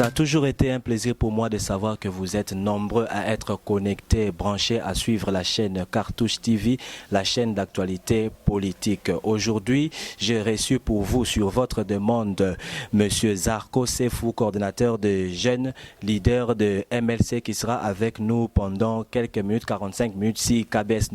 Ça a toujours été un plaisir pour moi de savoir que vous êtes nombreux à être connectés, branchés, à suivre la chaîne Cartouche TV, la chaîne d'actualité politique. Aujourd'hui, j'ai reçu pour vous, sur votre demande, M. Zarko Sefou, coordinateur de jeunes leaders de MLC, qui sera avec nous pendant quelques minutes, 45 minutes. Si KBS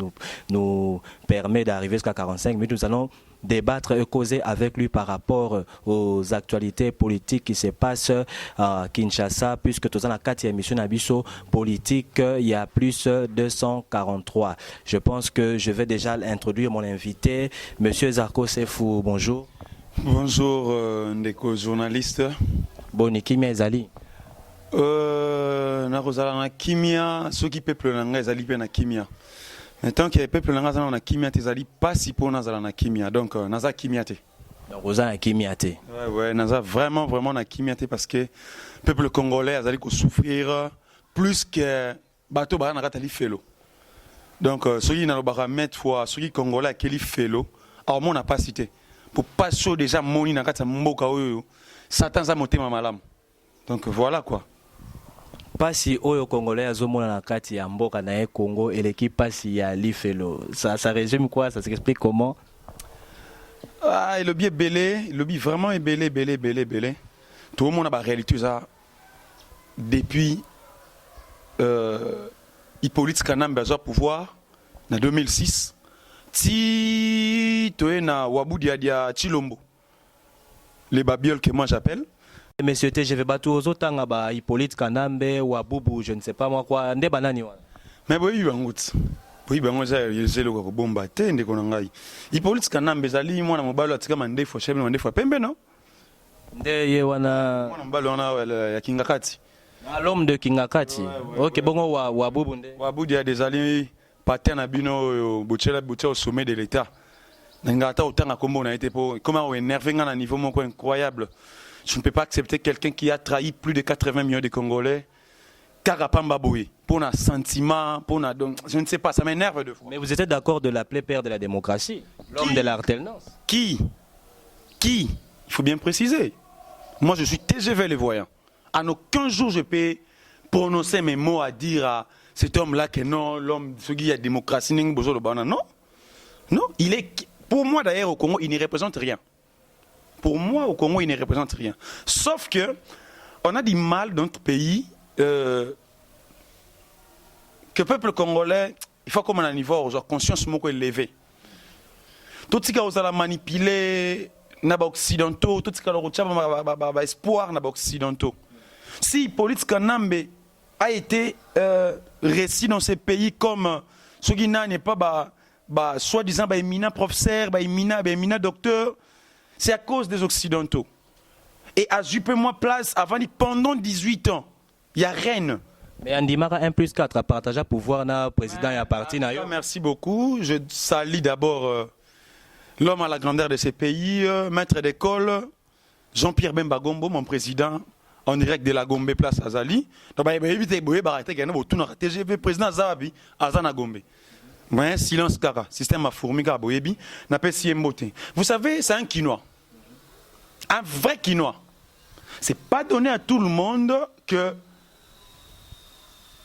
nous permet d'arriver jusqu'à 45 minutes, nous allons débattre et causer avec lui par rapport aux actualités politiques qui se passent à Kinshasa, puisque tout ça, la 4e émission d'Abisso politique, il y a plus 243. Je pense que je vais déjà introduire mon invité, Monsieur Zarko Sefou. Bonjour. Bonjour, Ndeko, journaliste. Boni Kimia Ezali. Na Kimia, ceux qui peuplent l'anglais, Ezali pe na Kimia. Mais tant que les peuples na kimia te zali pas si pour nazala na kimia, donc naza kimia te. Donc vous avez kimia te. Ouais, naza vraiment na kimia te parce que peuple congolais azali ko souffrir plus que bateau ba na katali felo. Donc ceux qui na lo baramètre fois ceux qui congolais akeli felo, alors mon n'a pas cité. Pour pas chaud déjà moni na kata mboka oyo. Satan za motema malamu. Donc voilà quoi. Pasi oyo congolais azomona na kati ya mboka na Congo et l'équipe pasi ya lifelo. Ça résume quoi? Ça s'explique comment? Ah, le bien belé, le bien vraiment est belé. Tout le monde a la réalité ça depuis Hippolyte Kanambe a pouvoir en 2006. Ti toé na Wabu dia Chilombo. Les babioles que moi j'appelle. Monsieur T, je vais battre aux autres ba Hippolyte Kanambe ou Abubu, je ne sais pas moi quoi, nde banani wana. Mais boyi bangout. Boyi bango za yezelo ko bomba te ndeko na ngai. Hippolyte Kanambe zali mwana mobalo atika mande fo chebe mande fo pembe no? Nde ye wana mwana mobalo wana ya Kingakati. L'homme de Kingakati. OK, bongo wa Abubu nde. Wa Abubu dia des ali patin na bino bochela au sommet de l'état. Ngata otanga kombo na été pour comment on énervé na niveau moko incroyable. Je ne peux pas accepter quelqu'un qui a trahi plus de 80 millions de Congolais. Karapamba Boye, pour un sentiment, donc, je ne sais pas, ça m'énerve de fois. Mais vous êtes d'accord de l'appeler père de la démocratie, l'homme de l'alternance? Qui? Il faut bien préciser. Moi, je suis TGV les voyants. En aucun jour, je peux prononcer mes mots à dire à cet homme-là que non, l'homme, ce qui a démocratie, non. Non, il est, pour moi d'ailleurs, au Congo, il ne représente rien. Pour moi, au Congo, il ne représente rien. Sauf que on a du mal dans notre pays que le peuple congolais, il faut comme on a un niveau, genre conscience beaucoup élevée. Tout ce qui a manipulé les occidentaux, tout ce qui a espoir les occidentaux. Si Hippolyte Kanambe a été récit dans ces pays comme ce qui n'est pas soi-disant éminent professeur, éminent docteur, c'est à cause des Occidentaux. Et à Juppé-moi place, avant, pendant 18 ans, il y a Rennes. Mais Andimara 1+4 a partagé pouvoir na président et à parti. Merci beaucoup. Je salue d'abord l'homme à la grandeur de ces pays, maître d'école, Jean-Pierre Bemba Gombo, mon président, en direct de la Gombe place Azali. Donc, TGV, président Zahabi, Azana Gombe. Ouais, silence kaka, système à fourmiga boyebi, n'a pas si mboté. Vous savez, c'est un quinoa. Un vrai quinoa. C'est pas donné à tout le monde que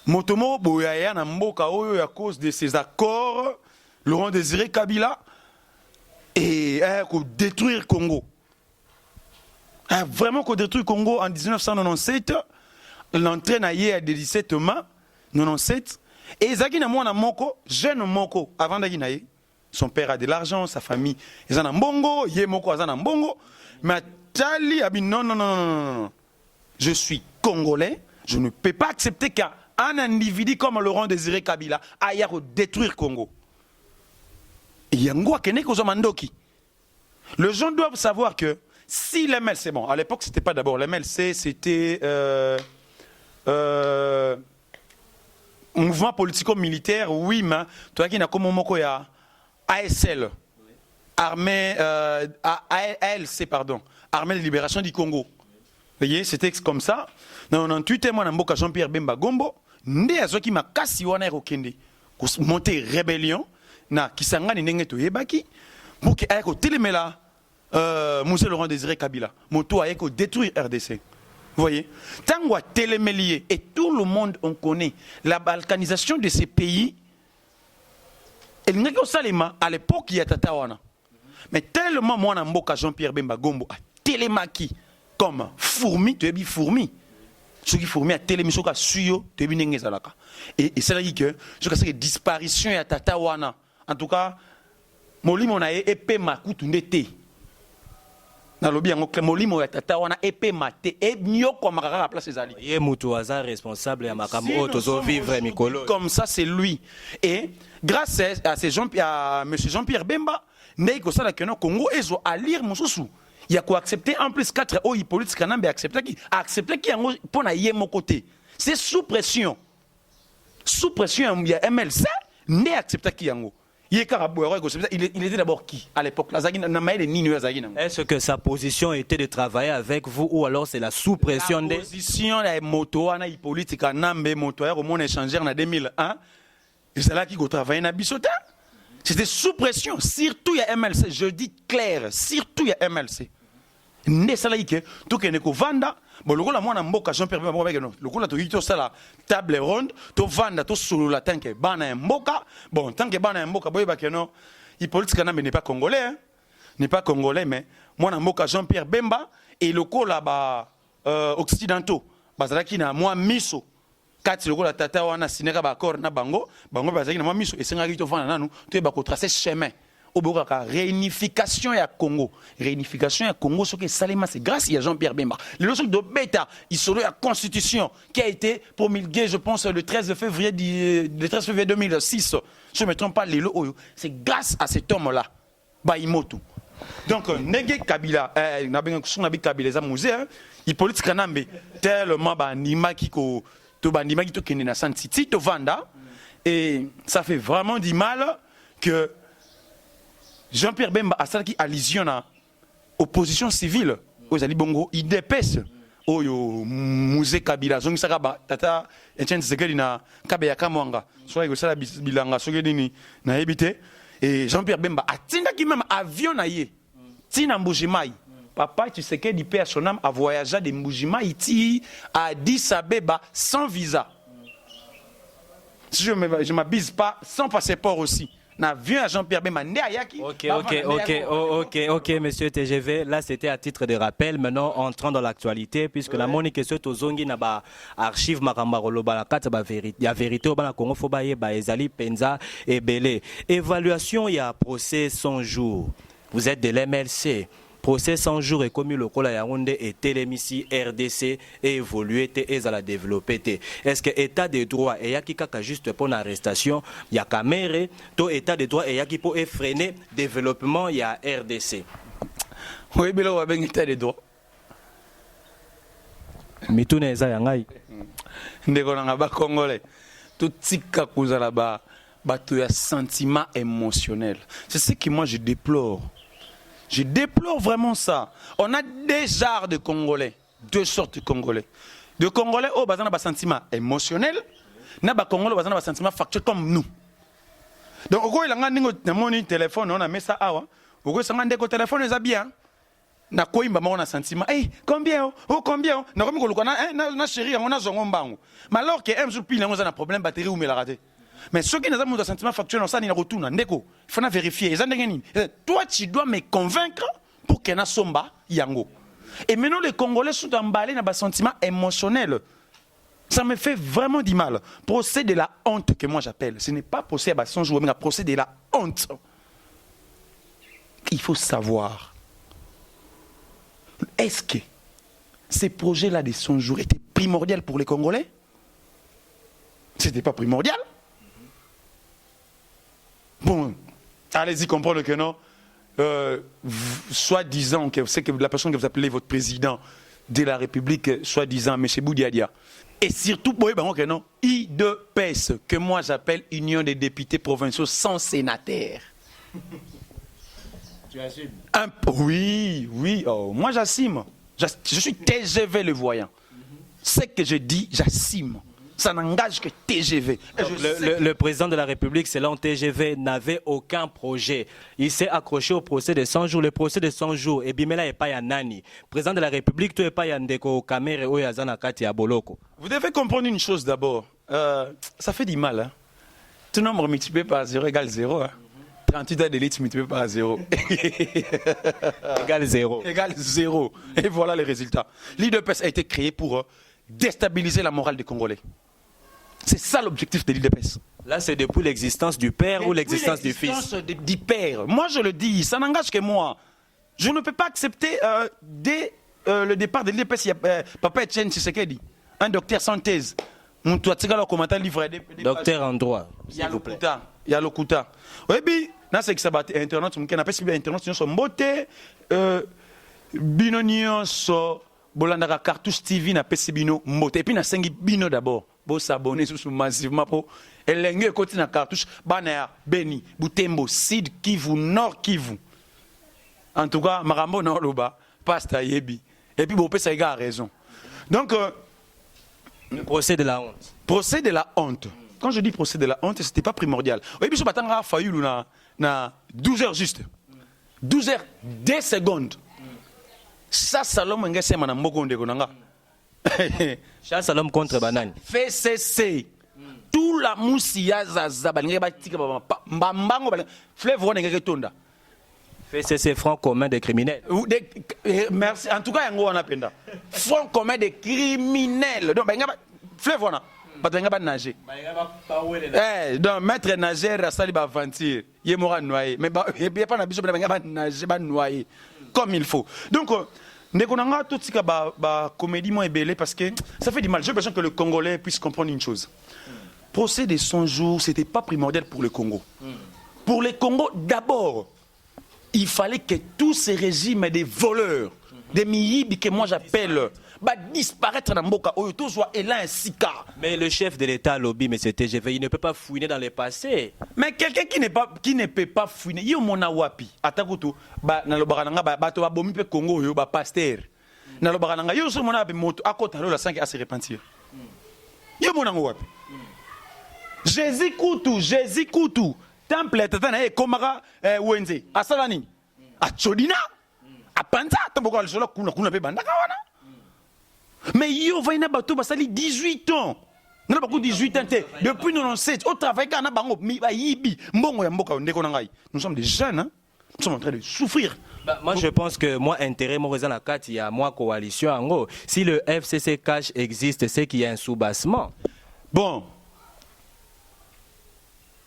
Motomo Boyaya na mboka oyo à cause de ces accords, Laurent Désiré Kabila et détruire Congo. Vraiment qu'on détruit Congo en 1997, l'entrée na yé à 17 mai 97. Et Zaki na mwana moko, jeune moko, avant d'aginaye, son père a de l'argent, sa famille, ils en ont mbongo, yé moko azana mbongo, mais Tali a dit non. Je suis congolais, je ne peux pas accepter qu'un individu comme Laurent Désiré Kabila aille détruire Congo. Et yango akene kozo mandoki. Les gens doivent savoir que si les MLC, bon, à l'époque c'était pas d'abord les MLC, c'était mouvement politico-militaire, oui, mais toi qui n'as comme moko ya ASL, armée ALC, pardon, armée de libération du Congo. Vous voyez, c'était comme ça. Dans 98 mois, Namboka Jean-Pierre Bemba Gombo, ndé azoki makasi wana rokende, monter rébellion, na kisanga ni ndenge to yebaki, pour que ayeko telemela Monsieur Laurent Désiré Kabila, moto ayeko détruire RDC. voyez, Tango a télémélié, et tout le monde, on connaît la balkanisation de ces pays. Et à l'époque, il y a Tatawana. Mais tellement moi, Mboka Jean-Pierre Bemba Gombo a télémaki comme fourmi, tu es bi fourmi. Ce qui fourmi a télémission à suyo, tu es bi n'engezalaka. Et c'est là que je pense que disparition ya Tatawana. En tout cas, molimo na épée makutu ndete. Na lobi yango molimo ya Tatawana épée maté et nyoko makaka la place ezali. Yé mutu aza responsable ya makambo tozo vivre mikolo. Comme ça c'est lui. Et grâce à monsieur Jean-Pierre Bemba, Neiko Sala Keno Congo ezo à lire mon sous. Il y a quoi accepter en plus 4 OI politique kanambe accepter qui yango pona yé mon côté. C'est sous pression. Sous pression il y a MLC né accepter qui yango. Il était d'abord qui à l'époque? Est-ce que sa position était de travailler avec vous ou alors c'est la sous-pression de... La position de moto, politique kanambe moto, au monde échangé en 2001. Et c'est là qu'il a travaillé dans Bissota. C'était sous pression, surtout il y a MLC, je dis clair, surtout il y a MLC. Ne salaïke, tout que neko vanda, bon le gars la moi na mboka Jean-Pierre Bemba avec nous. Le gars la to ça la table ronde, to vanda to solo la tanke bana mboka. Bon tant que bana mboka boy ba keno, il politique na n'est pas congolais, hein? N'est pas congolais mais moi na mboka Jean-Pierre Bemba et le gars là occidentaux, bazala ki na moi miso. Kati loko la tata wana sineka ba accord na bango bazaki na miso esengaki to vana nanu to ba ko tracer chemin oboka ka réunification ya Congo ce que Salema c'est grâce à Jean-Pierre Bemba le logique de bêta il solo la constitution qui a été promulguée je pense le 13 février 2006 si je me trompe pas c'est grâce à cet homme là Baimoto donc Nege Kabila na benga kusuna bi Kabila za musée il politique kanambe tellement ba nima kiko et ça fait vraiment du mal que Jean-Pierre Bemba a ça qui allusion à opposition civile aux Ali Bongo il dépasse oyo musée Kabila zongi sakaba tata Etienne Tshisekedi na Kabeya Kamwanga soit que ça bilanga sogedini na habité et Jean-Pierre Bemba a tinda qui même avion na ye tina Mbujimai. Papa, tu sais que du père son âme a voyagé de Mbujimai à Addis Abeba sans visa. Si je ne m'abuse pas, sans passeport aussi. N'avion à Jean-Pierre Bemba. Ok, monsieur TGV. Là, c'était à titre de rappel. Maintenant, entrant dans l'actualité, puisque la monique est sur Tozongi, n'a pas archive Makambarolo, la carte, il y a vérité au Congo, Fobaye, Ezali, Penza et Belé. Évaluation, il y a procès 100 jours. Vous êtes de l'MLC. Procès 100 jours et comme le Kola Yaoundé et Télémissi RDC et évolué et à la développer. Est-ce que l'état de droit et yaki kaka juste pour l'arrestation, il y a caméra, tout état de droit et yaki pour freiner développement il y a RDC. Oui, mais là on a bien état de droit. Mitune eza yangai. Ndeko na ba congolais. Tout tika kozala ba tu as sentiment émotionnel. C'est ce que moi je déplore. Je déplore vraiment ça. On a des genres de Congolais, deux sortes de Congolais. De Congolais, oh, bah, on a un sentiment émotionnel, na ba Congolais, bah, on a un sentiment factuel comme nous. Donc, au il a un téléphone, on a mis ça à au il a un téléphone, ils ont bien. Na quoi il a un sentiment, hey, combien, oh, combien, na comme na chérie, on a zongon bango. Mais alors que un jour, il a un problème batterie ou me la raté. Mais ceux qui n'ont pas de sentiment factuel, ça, ils retournent. Il faut vérifier. Toi, tu dois me convaincre pour qu'il y ait un somba yango. Et maintenant, les Congolais sont emballés dans un sentiment émotionnel. Ça me fait vraiment du mal. Procès de la honte que moi j'appelle. Ce n'est pas procès à 100 jours, mais un procès de la honte. Il faut savoir. Est-ce que ces projets-là de 100 jours étaient primordiaux pour les Congolais? Ce n'était pas primordial. Bon, allez-y comprendre que non. Soi-disant, que c'est que la personne que vous appelez votre président de la République, soi-disant, M. Boudiadia. Et surtout, que non, IDPS, que moi j'appelle Union des députés provinciaux sans sénateur. Tu assumes? Oui, oui, oh, moi j'assume. Je suis TGV le voyant. Ce que je dis, j'assume. ça n'engage que TGV. Le président de la République, selon TGV, n'avait aucun projet. Il s'est accroché au procès de 100 jours. Le procès de 100 jours, et Bimela est pas Yanani. Président de la République, tu es pas Yandeko Kamere ou Yazana Kati à Boloko. Vous devez comprendre une chose d'abord. Ça fait du mal. Hein? Tout nombre multiplié par 0 égale 0. Hein? 38 heures d'élite multiplié par 0. Égale 0. Égale 0. Et voilà les résultats. L'IDPS a été créé pour déstabiliser la morale des Congolais. C'est ça l'objectif de l'IDPS. Là, c'est depuis l'existence du père ou l'existence du fils. Du père. Moi, je le dis, ça n'engage que moi. Je ne peux pas accepter dès le départ de l'IDPS, il y a Papa Etienne Tshisekedi, un docteur sans thèse. Docteur en droit. Il y a le Kuta. Oui, puis, dans ce qui s'abat Internet, on appelle ça Internet, c'est un beauté. Binonion, Bolandara Cartouche TV, na Pesibino, Moté. Et puis, na Sengi Bino d'abord. Bon, s'abonner massivement pour. Et l'engue côté na Cartouche, Baner, Beni, Boutembo, Sid, Kivu, Nord Kivu. En tout cas, Marambo, Nord-Loba, Pasta Yebi. Et puis, Bopé, ça a raison. Donc, le procès de la honte. Procès de la honte. Quand je dis procès de la honte, ce n'était pas primordial. Oui, puis je m'attends à Fayoulou na 12 heures juste. 12 heures, 2 secondes. Ça, Salom Ngese Manambokonde Konanga. Ça, Salom contre Banane. Fait cesser. Tout la moussia zaza, mbambango, fleuve Ronenge Tonda. Fait cesser front commun des criminels. Merci. En tout cas, on a penda. Front commun des criminels. Donc, fleuve Ronenge. Pas nager. Donc, maître nageur, ça va aventure. Il mourra noyé. Mais il n'y a pas d'habitude de nager, pas noyé. Comme il faut. Donc, on a tout ce qui est comédie moins belle parce que ça fait du mal. J'ai besoin que le Congolais puisse comprendre une chose. Procès de 100 jours, ce n'était pas primordial pour le Congo. Pour le Congo, d'abord, il fallait que tous ces régimes des voleurs, des miyibis que moi j'appelle, disparaître dans Mboka, tout soit élan un sika. Mais le chef de l'État lobby, M. TGV, il ne peut pas fouiner dans le passé. Mais quelqu'un qui ne peut pas fouiner, il y a un wapi. Atakutu, na lo barananga ba to abomi pe Congo yo ba pasteur. Na lo barananga yo so mona be moto akota lo la 5 à se repentir. Yo mona wapi. Jésus Koutou, temple tata na e komara wenze. Asalani. A Chodina. A Panza, tamboko al solo kuna pe banda kawana. Mais yo va ina bato basali 18 ans. N'a pas 18 ans depuis 97 au travail kana bango mi ba yibi mbongo ya mboka ndeko na ngai. Nous sommes des jeunes hein. Nous sommes en train de souffrir. Moi je pense que moi intérêt moi raison la carte il y a moi coalition en gros. Si le FCC cash existe, c'est qu'il y a un soubassement. Bon.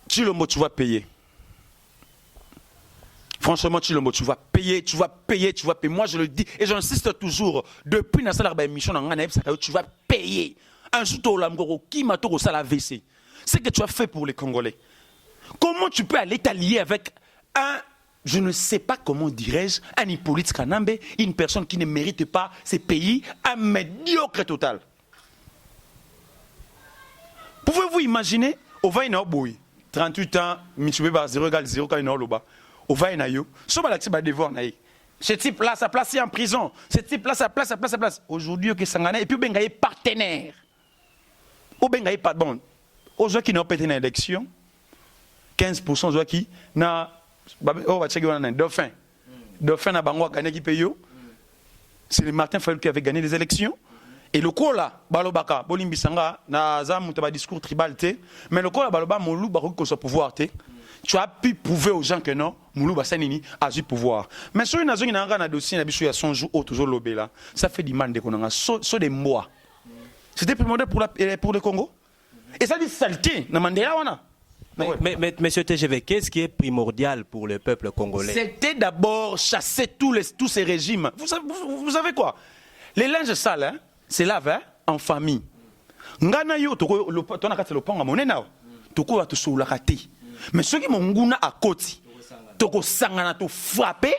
Chilombo tu vas payer. Franchement, Chilombo, tu vas payer. Moi, je le dis et j'insiste toujours. Depuis la salle d'émission, tu vas payer. Un jour, qui m'a tout ça la WC. C'est que tu as fait pour les Congolais. Comment tu peux aller t'allier avec un, je ne sais pas comment dirais-je, un Hippolyte Kanambe, une personne qui ne mérite pas ces pays, un médiocre total. Pouvez-vous imaginer, au Vaina Boui, 38 ans, Mitsubi Bar 0 égale 0 quand il est au bas. Au Vaina Yo, ce type là, sa place est en prison. Ce type là, sa place. Aujourd'hui, il est et puis il est partenaire. Ou bien il est pas bon. Aux gens qui n'ont pas été dans l'élection, 15% de gens qui n'ont pas été Dauphin. Dauphin n'a pas gagné qui paye. C'est le Martin Fayulu qui avait gagné les élections. Et le coup là, Balobaka, Bolimbisanga, n'a pas discours tribal, mais le coup là, Baloba, Moulou, Barouk, son pouvoir, tu as pu prouver aux gens que non, Moulou Bassanini a du pouvoir. Mais sur une zone, il y a un dossier, il y a 100 jours, toujours lobé là, ça fait du mal de qu'on a sur des mois. C'était primordial pour le Congo. Et ça dit saleté, dans Mandela, on a. Mais monsieur TGV, qu'est-ce qui est primordial pour le peuple congolais? C'était d'abord chasser tous ces régimes. Vous savez quoi? Les linges sales, hein, c'est lave hein, en famille. Ngana yo toko ton akati le panga monena. Toko va te soulakati. Mais ceux qui m'ont nguna à côté, toko sangana to frapper,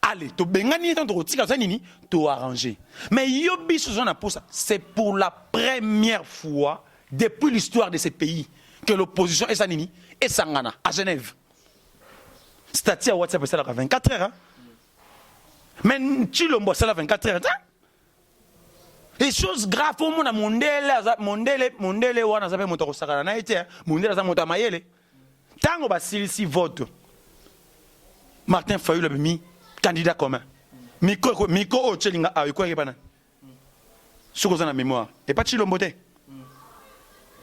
allez, to bengani to tika zanini, to arranger. Mais yo biso zona pour ça, c'est pour la première fois depuis l'histoire de ces pays que l'opposition est sanini et sangana à Genève. C'est-à-dire WhatsApp c'est là 24 heures. Hein? Mais Chilombo c'est là 24 heures. Hein? Et chose grave au monde mondele wana zape moto kosakana na été mondele za moto mayele tango ba silisi vote Martin Fayulu mi candidat commun miko o chelinga a ko yebana soko za na mémoire et pas Chilombo te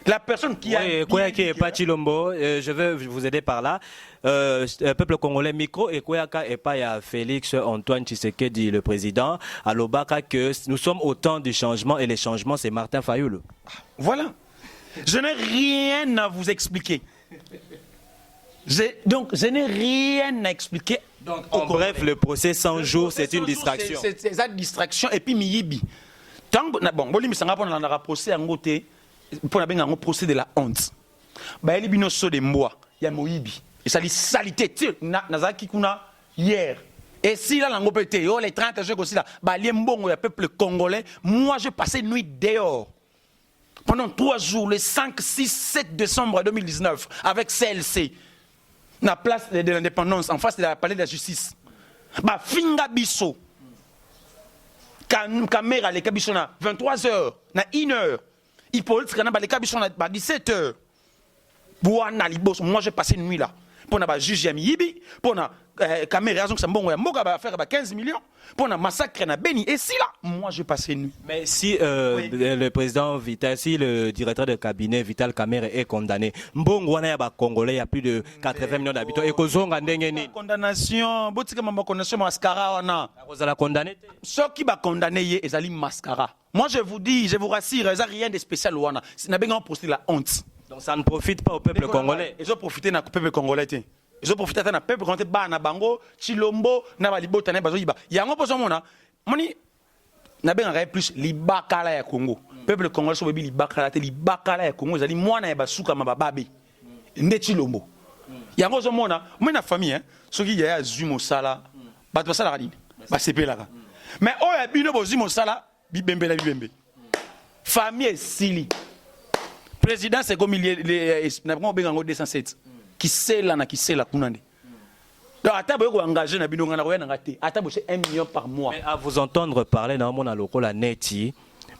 la personne qui a quoi qui est pas Chilombo je vais vous aider par là peuple congolais micro et Koyaka et pas ya Félix Antoine Tshisekedi le président à l'Obaka que nous sommes au temps du changement et les changements c'est Martin Fayulu. Voilà. Je n'ai rien à vous expliquer. Donc je n'ai rien à expliquer. Donc en bref le procès 100 jours c'est une distraction. C'est une distraction et puis miyibi. Tant bon bolimi sanga pona na procès ngote pona benga ngo procès de la honte. Ba eli bino so de mboa ya moyibi. Et ça dit salité nazaki kuna hier. Et si là lango pété les 30 jours aussi là ba liembongo ya peuple congolais, moi j'ai passé une nuit dehors. Pendant 3 jours, le 5, 6, 7 décembre 2019, avec CLC, la place de l'indépendance, en face de la palais de la justice. Bah, finga biso. Caméra, les cabichons, 23h, 1h. Hippolyte, les cabichons, 17h. Moi, j'ai passé une nuit là. Pour la juge Yami Yibi, pour la caméra, ça m'a faire 15 millions. Pour la massacre na Beni. Et si là, moi, j'ai passé une nuit. Mais si le président Vital, si le directeur de cabinet Vital Kamerhe est condamné, Mbongwana ya ba Congolais, il y a plus de 80 millions d'habitants. Et kozonga ndenge ni. Condamnation, botika mama condamnation mascara wana. Vous allez condamner. Ceux qui va condamner, ils allient mascara. Moi, je vous dis, je vous rassure, il n'y a rien de spécial wana. C'est n'a pas posté la honte. Donc ça ne profite pas au peuple congolais. Ils ont profité du peuple congolais. Ils ont profité du peuple congolais. Na bango, Chilombo, na balibota na bazoyiba. Yango poso mona, moni na benga plus libakala ya Congo. Peuple congolais so bebi libakala ya Congo, zali mwana ya basuka mabababe. Nde Chilombo. Yango zo mona, moi na famille soki ya zui mosala, bato basala kadini, ba sepelaka. Mais oya bino bozi mosala, bibembe la bibembe. Famille sili. Président, c'est comme il y a 207 qui sait là, qui sait là, kunande. Donc, à table, engagé na bino ngana koyana ngate. À table, c'est 1 million par mois. Mais à vous entendre parler dans mon local à Neti,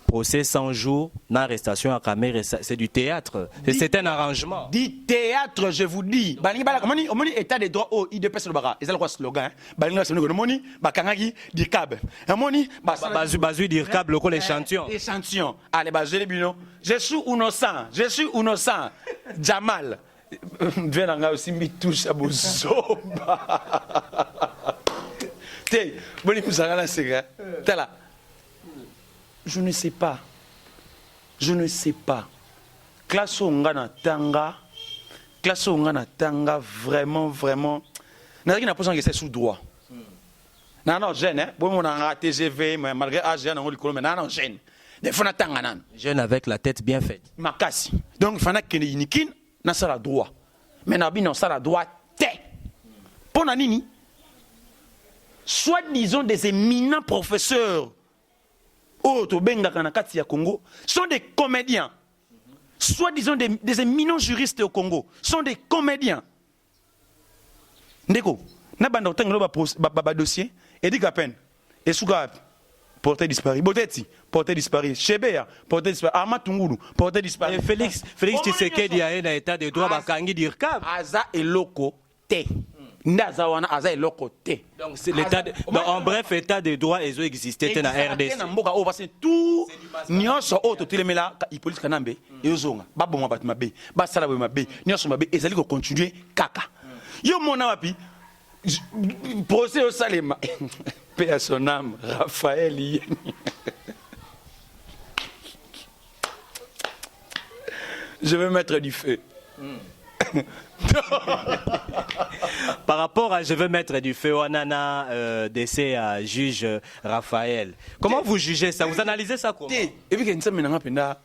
procès 100 jours, l'arrestation à Kamerhe, c'est du théâtre. C'est un arrangement. Du théâtre, je vous dis. Balingi bala komoni, omoni état de droit au IDPS le bara. Et ça le quoi slogan. Balingi c'est le moni, bakangaki dirkab. Omoni, bazu dirkab le col échantillon. Échantillon. Allez, bazeli bino. Je suis innocent. Je suis innocent. Jamal. Venanga aussi mi touche à bozoba. Té, boni musanga sega. Tala. Je ne sais pas. Je ne sais pas. Classe Ongana Tanga. Classe Ongana Tanga, vraiment, vraiment. N'a rien à poser en question sous droit. Non, jeune, hein. Bon, on a TGV, mais malgré âge, on a le mais non, jeune. Des fois, on a Tanga. Jeune avec la tête bien faite. Makasi. Donc, il faut que Nikin n'a pas le droit. Mais n'a pas le droit. Pour Nanini, soit disons des éminents professeurs. Oh, Tobenga Kanakati à Congo sont des comédiens. Soit disons des éminents juristes au Congo sont des comédiens. Ndeko, na banda otangelo ba dossier et dit qu'à peine et souka porté disparu. Boteti porté disparu. Chebea porté disparu. Amatungulu porté disparu. Félix Tshisekedi a un état de droit bakangi dirkab. Aza eloko te. Ndazawana aza eloko te. Donc c'est l'état en bref état de droit ils ont existé na RDC. Na mboka o parce tout nyonso o to telemela Hippolyte Kanambe ezonga baboma bat mabe basala ba mabe nyonso mabe ezali ko continuer kaka. Yo mona wapi procès au Salema paix à son âme Raphaël Yeni. Je vais mettre du feu. Par rapport à je veux mettre du feu au nana décès à juge Raphaël. Comment vous jugez ça? Vous analysez ça comment? Et puis que nous sommes penda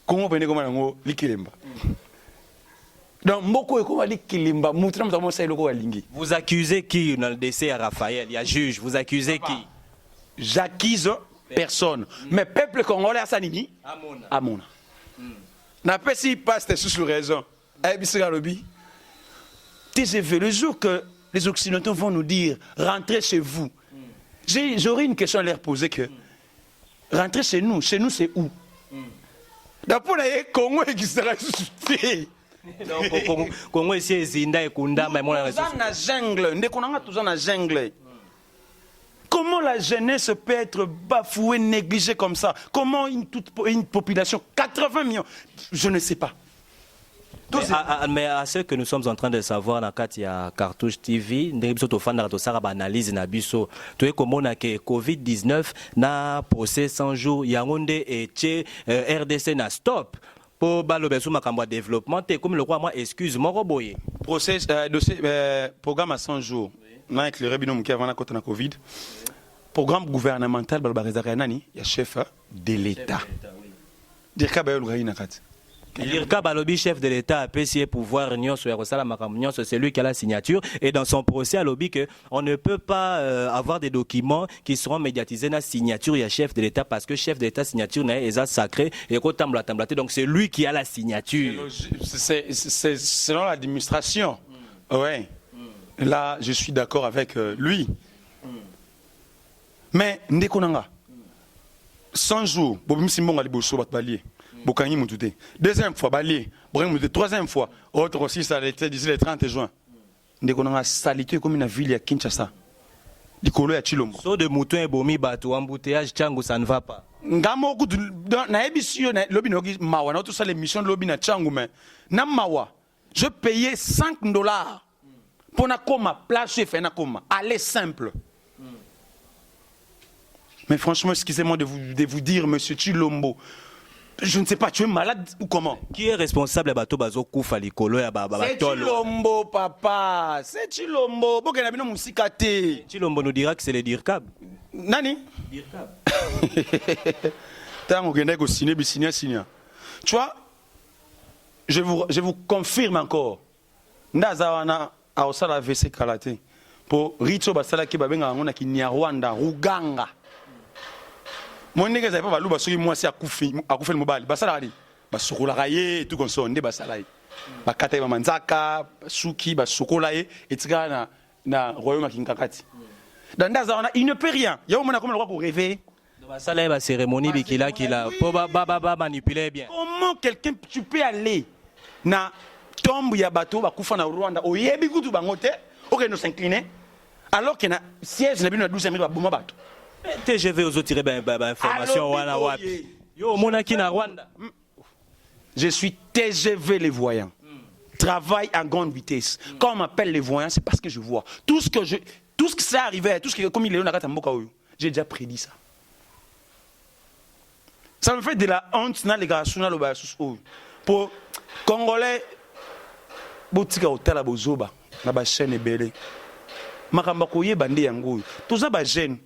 comment pende comment ngo likilemba. Donc moko e ko likilemba mutra mutamo sa iloko walingi. Vous accusez qui dans le décès à Raphaël? Il y a juge, vous accusez qui? J'accuse personne. Mais peuple congolais a sanini Amona. N'a pas si passe sous raison. TGV, le jour que les Occidentaux vont nous dire rentrez chez vous, j'aurais une question à leur poser que rentrer chez nous c'est où? D'après les Congo qui sera suscité. Congo ici est Zinda et Kunda, mais moi Tous en jungle, tous en jungle. Comment la jeunesse peut être bafouée, négligée comme ça? Comment une population, 80 millions, je ne sais pas. Mais à ce que nous sommes en train de savoir dans le cas Cartouche TV, nous avons analyse na biso. Tu es comme on a que Covid-19 na procès 100 jours, Yaoundé et RDC na stop. Pour balobesu makambo développement, t'es comme le roi moi excuse moi roboyer. Procès dossier programme à 100 jours. Na éclairé binom qui avant la côté na Covid. Programme gouvernemental balbarizaka nani, ya chef de l'État. Dire ka ba yolu na kati. L'IRCA Balobi, chef de l'État, a apprécié pouvoir c'est lui qui a la signature. Et dans son procès, à lobby qu'on ne peut pas avoir des documents qui seront médiatisés dans la signature. Il y a chef de l'État parce que chef de l'État signature n'est pas sacré et donc c'est lui qui a la signature. C'est selon l'administration. Ouais. Là, je suis d'accord avec lui. Mais Ndekonanga, 100 jours, Bobim Simbonga Liboso Batbalier. Deuxième fois, Bali. Troisième fois, autre aussi, ça a été d'ici le 30 juin. On a salité comme une ville à Kinshasa. Du colo à Chilombo. So de mouton et bomi bateau, embouteillage, Tchango, ça ne va pas. Ngamo, na émission, lobby nogi mawa, na tout ça l'émission de lobby na Tchango, mais na mawa, je payais $5 pour na koma, place chef, na koma. Allez simple. Mais franchement, excusez-moi de vous dire, monsieur Chilombo. Je ne sais pas, tu es malade ou comment? Qui est responsable de bateau bazo koufa likolo ya baba? C'est Chilombo, papa. C'est Chilombo. Chilombo nous dira que c'est le DIRCAB. Nani? DIRCAB. Tu vois, je vous confirme encore. Ndazawana a osala VC Kalate. Pour Richo Basala ki babenga ngona ki Nyarwanda, Ruganga. Mon nègre n'avait pas valou parce que moi c'est à couper le mobile. Basala ali, basokola raye tout comme ça, ndé basala yi. Bakata ba manzaka, suki, basokolaye et tika na royaume kinkakati. Dans Ndaza il ne peut rien. Il y a au moins comme le roi pour rêver. Basala ba cérémonie bikila kila. Po ba manipuler bien. Comment quelqu'un tu peux aller na tombe ya bateau ba kufa na Rwanda oyebi kutu bangote, OK nous s'incliner alors que na siège na bino na 12 ba boma bateau. TGV aux autres information wana wapi. Yo monaki na Rwanda. Je suis TGV les voyants. Travail à grande vitesse. Quand on m'appelle les voyants, c'est parce que je vois. Tout ce qui s'est arrivé, tout ce qui comme il est là dans Mboka Oyo, j'ai déjà prédit ça. Ça me fait de la honte dans les gars nationaux pour Congolais botika hôtel à Bozoba na ba chaîne ebele. Makamba koye bande yango. Tout ça ba jeune.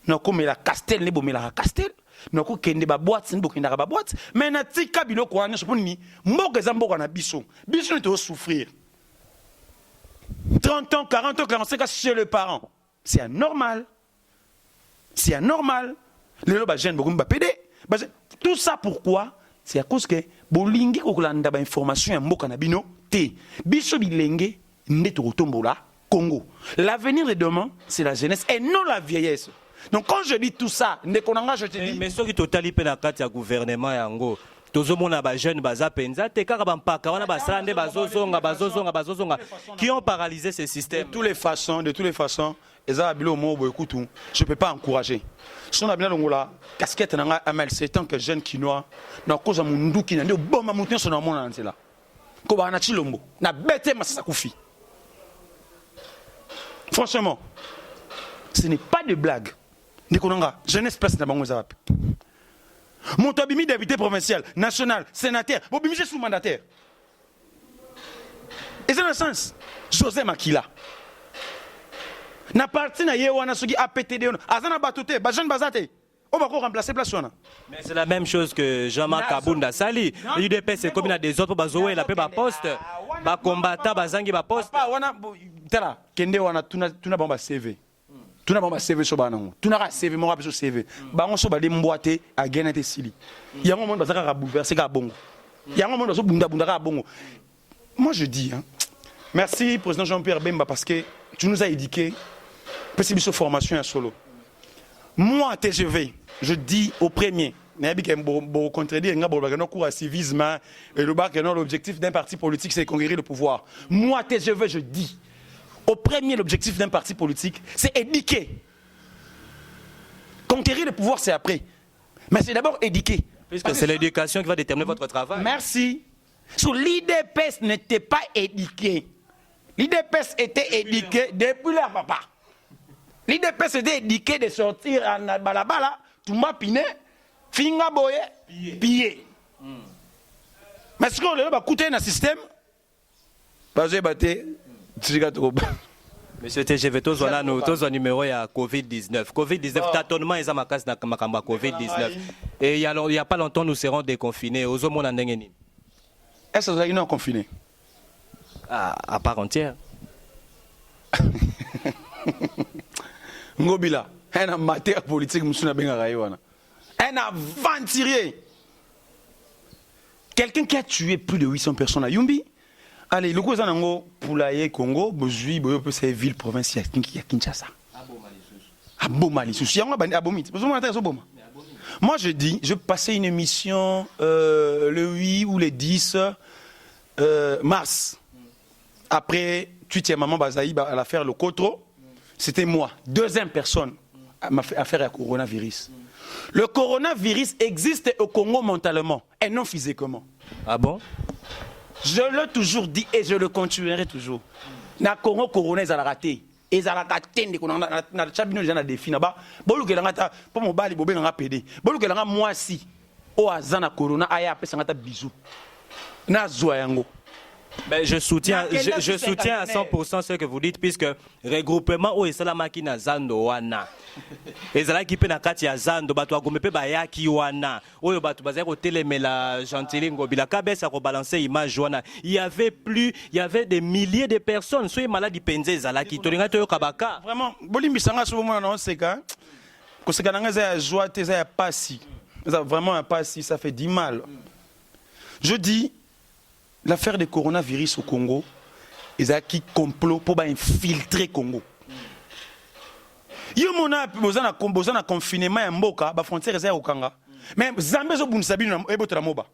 Na komela castel ne bomela castel na ko kende ba boîte ne bokenda ba boîte mais na tika biloko wana soponi mboka za mboka na biso ne te souffrir 30 ans 40 ans 45 ans chez le parent c'est anormal les ba jeune bokum ba pédé tout ça pourquoi c'est à cause que bolingi ko kolanda ba information ya mboka na bino te biso bilenge ndeto kotombola Congo l'avenir de demain c'est la jeunesse et non la vieillesse. Donc quand je dis tout ça, je te dis... Mais ce qui totali pe na kati ya gouvernement yango, tozomona ba jeune baza penza te kaka bampaka wana basande bazozonga qui ont paralysé ce système. De toutes les façons, eza bilo mo bo ekutu, je peux pas encourager. Son abina longola casquette na Amel c'est tant que jeune quinois na cause mundu ki na ndio bomba mutin so na mona ntela. Ko ba na Chilombo, na bete masasa kufi. Franchement, ce n'est pas de blague. Jeunesse place na bango zawapi. Mon tabimi député provincial, national, sénateur, bobimi je sous mandataire. Et c'est dans le sens José Makila. Na parti na ye wana soki APTD azana batote, ba jeune bazate. On va remplacer place wana. Mais c'est la même chose que Jean-Marc Kabunda Sali. L'UDP c'est comme il a des autres bazoé la paix ba poste, ba combattant bazangi ba poste. Papa wana tala kende wana tuna bomba CV. Tuna bomba CV so banango. Tuna ka CV mo rapeso CV. Ba on so ba lemboate a gena te sili. Ya mo monde bazaka ka bouleverser ka bongo. Ya mo monde so bunda ka bongo. Moi je dis hein. Merci président Jean-Pierre Bemba parce que tu nous as éduqué. Possible formation à solo. Moi TGV je dis au premier, contredire civisme et l'objectif d'un parti politique c'est conquérir le pouvoir. Moi TGV je dis au premier l'objectif d'un parti politique c'est éduquer. Conquérir le pouvoir c'est après. Mais c'est d'abord éduquer. Puisque c'est l'éducation qui va déterminer votre travail. Merci. So, l'IDPS n'était pas éduqué. L'IDPS était éduqué depuis leur papa. L'IDPS était éduqué de sortir en balabala, tout m'a piné, finga boye, pillé. Mais ce qu'on a coûté un système, j'ai battu, Monsieur TGV, tous un numéro il y a Covid-19. Covid-19, tâtonnement, ils ont ma casse dans ma Covid-19. Et il n'y a pas longtemps, nous serons déconfinés. Aux hommes, on a est-ce que vous avez confiné? À part entière. Ngobila, un amateur politique, monsieur Nabenga, un aventurier. Quelqu'un qui a tué plus de 800 personnes à Yumbi. Allez, le cousin Nango, Poulaye, Congo, Bozui, Boyo, c'est ville provinciale, qui a Kinshasa. Moi, je dis, je passais une émission le 8 ou le 10 mars. Après, tu tiens maman Bazaï à l'affaire Le Cotro. C'était moi, deuxième personne à faire un coronavirus. Le coronavirus existe au Congo mentalement et non physiquement. Ah bon? Je l'ai toujours dit et je le continuerai toujours. Na Congo corona ils ont raté. Ils ont raté na chabino jana défi na ba. Bolu ke ngata po mobali bobe nga PD. Bolu ke nga moi si o azana corona aya pesa ngata bisou. Na zwa yango. Ben, je soutiens à 100% ce que vous dites, puisque regroupement au Esalamaki na Zando wana. Ezalaki pe na kati ya Zando bato agomepe bayaki wana. Oyo bato bazako telemela Gentili Ngobila kabesa ko balancer image wana. Il y avait des milliers de personnes soyez malade penze ezalaki tolinga to kabaka. Vraiment, bolimbisanga so mona na seka. Ko seka nanga za joie te za pasi. Vraiment un pasi, ça fait du mal. Je dis l'affaire du coronavirus au Congo, ils ont qui complot pour infiltrer le Congo. Yo mona besoin na confinement ya mboka ba frontière za okanga. Mais Zambie zo bunsabi na ebotra moba.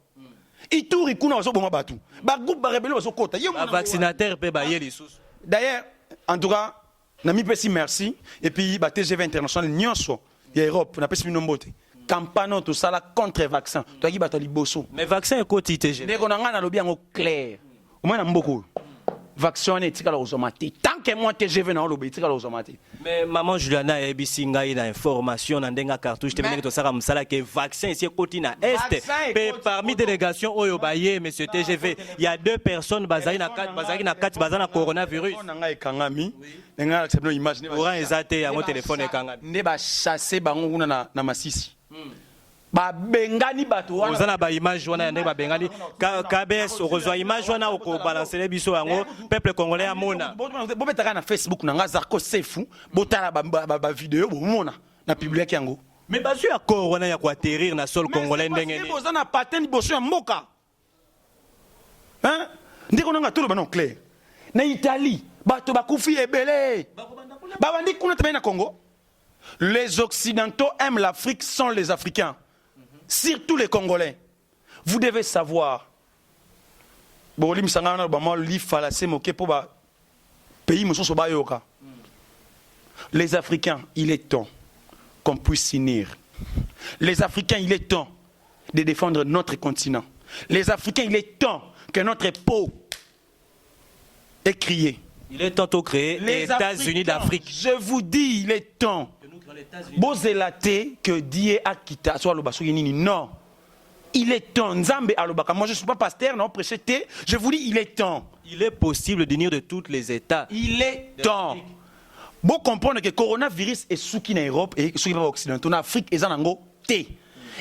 Ituri kuna zo boma batu. Ba groupe ba rebelle zo kota. Yo mona vaccinateur pe ba yeli sous. D'ailleurs, en tout cas, na mi pesi merci et puis ba TGV international nyonso ya Europe na pesi minombote. Campagne tout ça là contre vaccin. Toi qui batali bosso. Mais vaccin est côté TGV. Dès qu'on a na lobby en clair. Au moins na mboko. Vaccin est tika la osomati. Tant que moi TGV na lobby tika la osomati. Mais maman Juliana ABC ngai na information na ndenga cartouche te venir to saka msala que vaccin ici côté na est. Parmi délégation oyo baye monsieur TGV, il y a 2 personnes bazali na 4 bazana coronavirus. On nga ekangami. Nga accepte image ne. Oran ezate ya mo téléphone ekangami. Ne ba chasser bango kuna na Masisi. Ba bengani bato wana ozana ba image wana ndenge ba bengani KBS ozwa image wana oko balancer biso yango peuple congolais amona bobetaka na Facebook na nga Zarko Sefu botala ba vidéo bomona na public yango mais basu ya corona ya atterrir na sol congolais ndenge ni bozana patin boso ya mboka hein ndiko nanga tolo bana clair na Italie bato bakufi ebele babandi kuna tebe na Congo. Les Occidentaux aiment l'Afrique sans les Africains. Surtout les Congolais. Vous devez savoir. Les Africains, il est temps qu'on puisse s'unir. Les Africains, il est temps de défendre notre continent. Les Africains, il est temps que notre peau ait crié. Il est temps de créer les États-Unis d'Afrique. Je vous dis, il est temps. Bozelate que die akita soit le basoyini non. Il est temps. Nzambe alobaka. Moi je suis pas pasteur non prêcher. Je vous dis il est temps. Il est possible d'unir de tous les États. Il est temps. Bon comprendre que coronavirus est souki en Europe et souki en Occident. En Afrique et en T.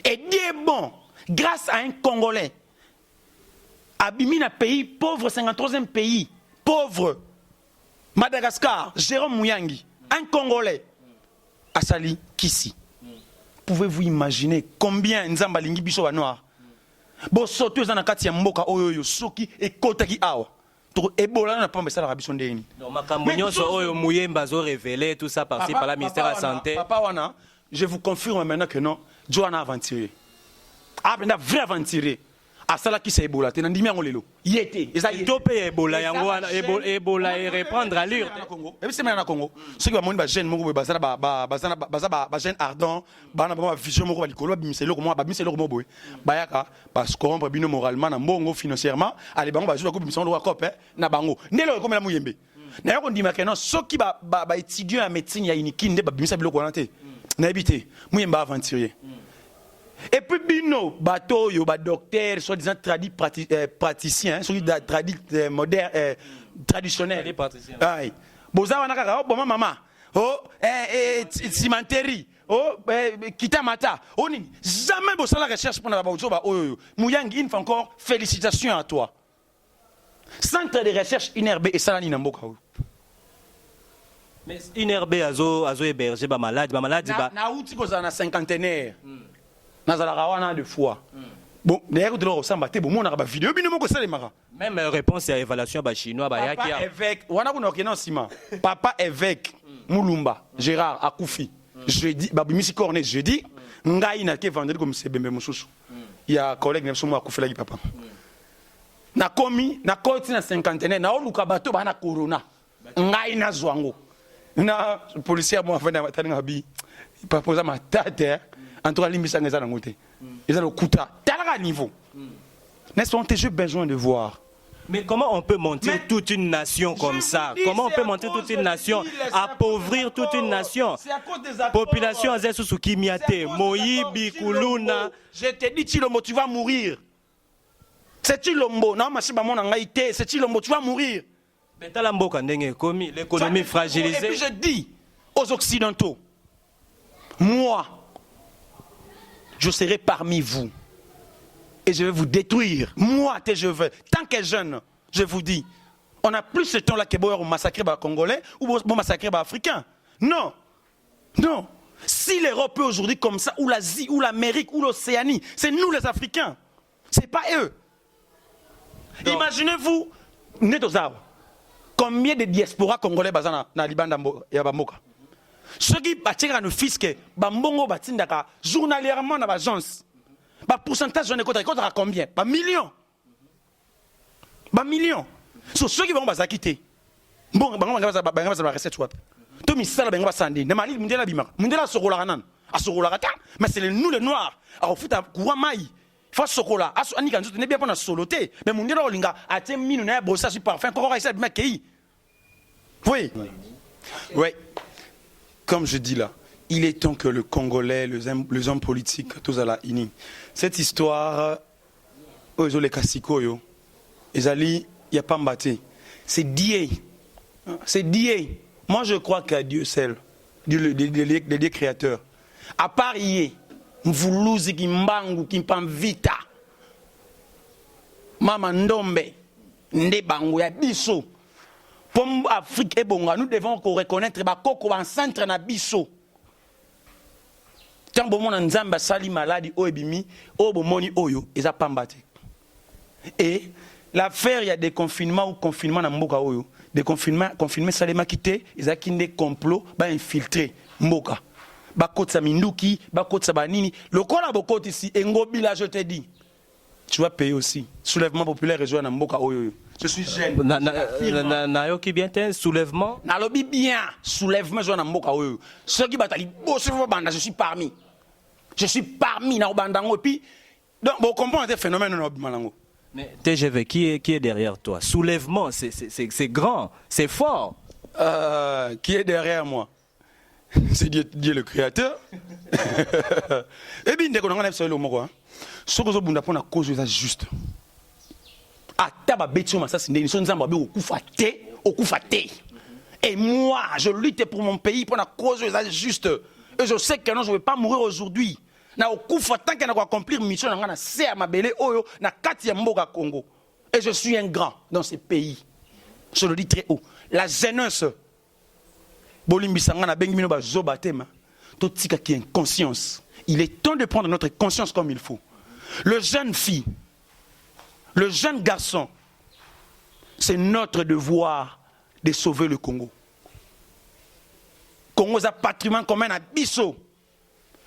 Et Dieu bon grâce à un Congolais. Abimi na pays pauvre 53e pays pauvre. Madagascar Jérôme Mouyangi un Congolais. Asali Kisi. Pouvez-vous imaginer combien Nzamba lingi biso wa noir? Bo soto za na kati ya mboka oyo soki e kotaki awa. To ebola na pamba sala biso ndeni. Non makambo nyonso oyo Muyemba zo révéler tout ça par-ci par la ministère de la santé. Papa wana, je vous confirme maintenant que non, Joana aventurier. Ah, ben, vrai aventurier. À ça là qui c'est Ebola. T'es dans le lelo. Il était. Il topé Ebola. Ebola et reprendre à l'ure. Et puis c'est maintenant Congo. Ceux qui vont jeune, mon bazana jeune ardent, bana ba vision mon balikolo, bimisé le comment, bimisé le comment boy. Bayaka parce qu'on peut bino moralement, na mbongo financièrement, allez bango ba jouer ko bimisé on cop na bango. Nelo comme la muyembe. Na yo dit maintenant ceux qui ba étudiant en médecine ya inikinde ba bimisé biloko na te. Na habité, muyemba aventurier. Et puis bino bateau yo ba docteur soi-disant praticien celui moderne traditionnel ai boza wana kaka oh bon maman oh cimenterie oh kitamata oh nini jamais bossa la recherche pour na ba ba oyo muyangi une fois encore félicitations à toi centre de recherche INRB et salani na mboka o mais INRB azo héberger ba malade ba na uti ko za na cinquantenaire nazalaka wana de fois bon d'ailleurs de leur samba te bon on a ba vidéo bino moko salemaka même réponse à évaluation ba chinois ba yaki papa évêque wana kuna okena sima papa évêque Mulumba Gérard akufi jeudi ba bimisi cornet jeudi ngai na ke vendredi comme c'est bembe mususu il y a collègue ne somo akufela ki papa na komi na koti na cinquantenaire na oluka bato ba na corona ngai na zwango na policier moi vena matani ngabi papa za matata en tout cas, l'immissaire est à l'angoté. Ils ont le couta. T'as le niveau. N'est-ce pas, j'ai besoin de voir. Mais comment on peut monter toute une nation comme ça? Comment on peut monter toute une nation, appauvrir toute une nation? Population Azesu Kimiate, Moïbi, Kuluna. Je te dis, Chilombo, tu vas mourir. C'est Chilombo. Non, c'est pas mon angaïté. C'est Chilombo, tu vas mourir. Mais t'as l'économie fragilisée. Et puis je dis aux Occidentaux, moi, je serai parmi vous. Et je vais vous détruire. Moi, je veux. Tant que jeune, je vous dis, on a plus ce temps-là que pour massacrer les Congolais ou pour massacrer les Africains. Non. Non. Si l'Europe est aujourd'hui comme ça, ou l'Asie, ou l'Amérique, ou l'Océanie, c'est nous les Africains. Ce n'est pas eux. Imaginez-vous, combien de diaspora congolais dans la Libanda et à Bamoka. Ceux qui battent le fisc, Bambongo batindaka journalièrement dans l'agence. Le pourcentage de l'écoute à combien? Pas millions. Pas millions. Ceux qui vont quitter. Bon, la recette swap. Tout mis ça, ben va sandi. Ne mali mundela bima. Mundela sokola kanan. A sokola kata. Mais c'est nous les noirs. Alors faut à courant maï. Faut sokola. Aso anika nzoto ne bien pas na soloté. Mais mundela olinga até minu na bossa sur parfum. Kokora isa bima kei. Oui. Oui. Comme je dis là, il est temps que le Congolais, les hommes politiques, tous à la INI, cette histoire, les Kassikoyo, il n'y a pas mbatté. C'est dié. C'est dié. Moi, je crois qu'à Dieu seul, le Dieu créateur. À part yé, mvuluzi kimbangu kimpamvita, mama ndombe, ndebangu ya biso. Pour l'Afrique et Bonga, nous devons reconnaître que le centre na biso. Tant que mon nzamba sali maladi o ebimi o bomoni oyo eza pambate. Et l'affaire il y a des confinements ou confinement na mboka oyo, des confinements salema kité, eza kinde complot ba infiltrer mboka. Ba kotsa minduki, ba kotsa banini, le kola bokoti ici engobila je te dis. Tu vas payer aussi. Soulèvement populaire rejoint na mboka oyo. Je suis jeune. Na qui bien un soulèvement. Na lobi bien soulèvement je na mboka oyo. Ceux qui batali banda je suis parmi. Je suis parmi na bandango et puis donc bon comprendre ce phénomène na bimalango. Mais TGV qui est derrière toi? Soulèvement c'est grand, c'est fort. Qui est derrière moi? C'est Dieu le créateur. Et bien dès qu'on a fait le mot ce que vous avez pour la cause est juste. Et moi, je lutte pour mon pays pour la cause juste. Et je sais que non, je ne vais pas mourir aujourd'hui. Tant que je vais accomplir une mission, Congo. Et je suis un grand dans ce pays. Je le dis très haut. La jeunesse, qui a une conscience. Il est temps de prendre notre conscience comme il faut. Le jeune fille, le jeune garçon, c'est notre devoir de sauver le Congo. Congo est un patrimoine commun à Bissau.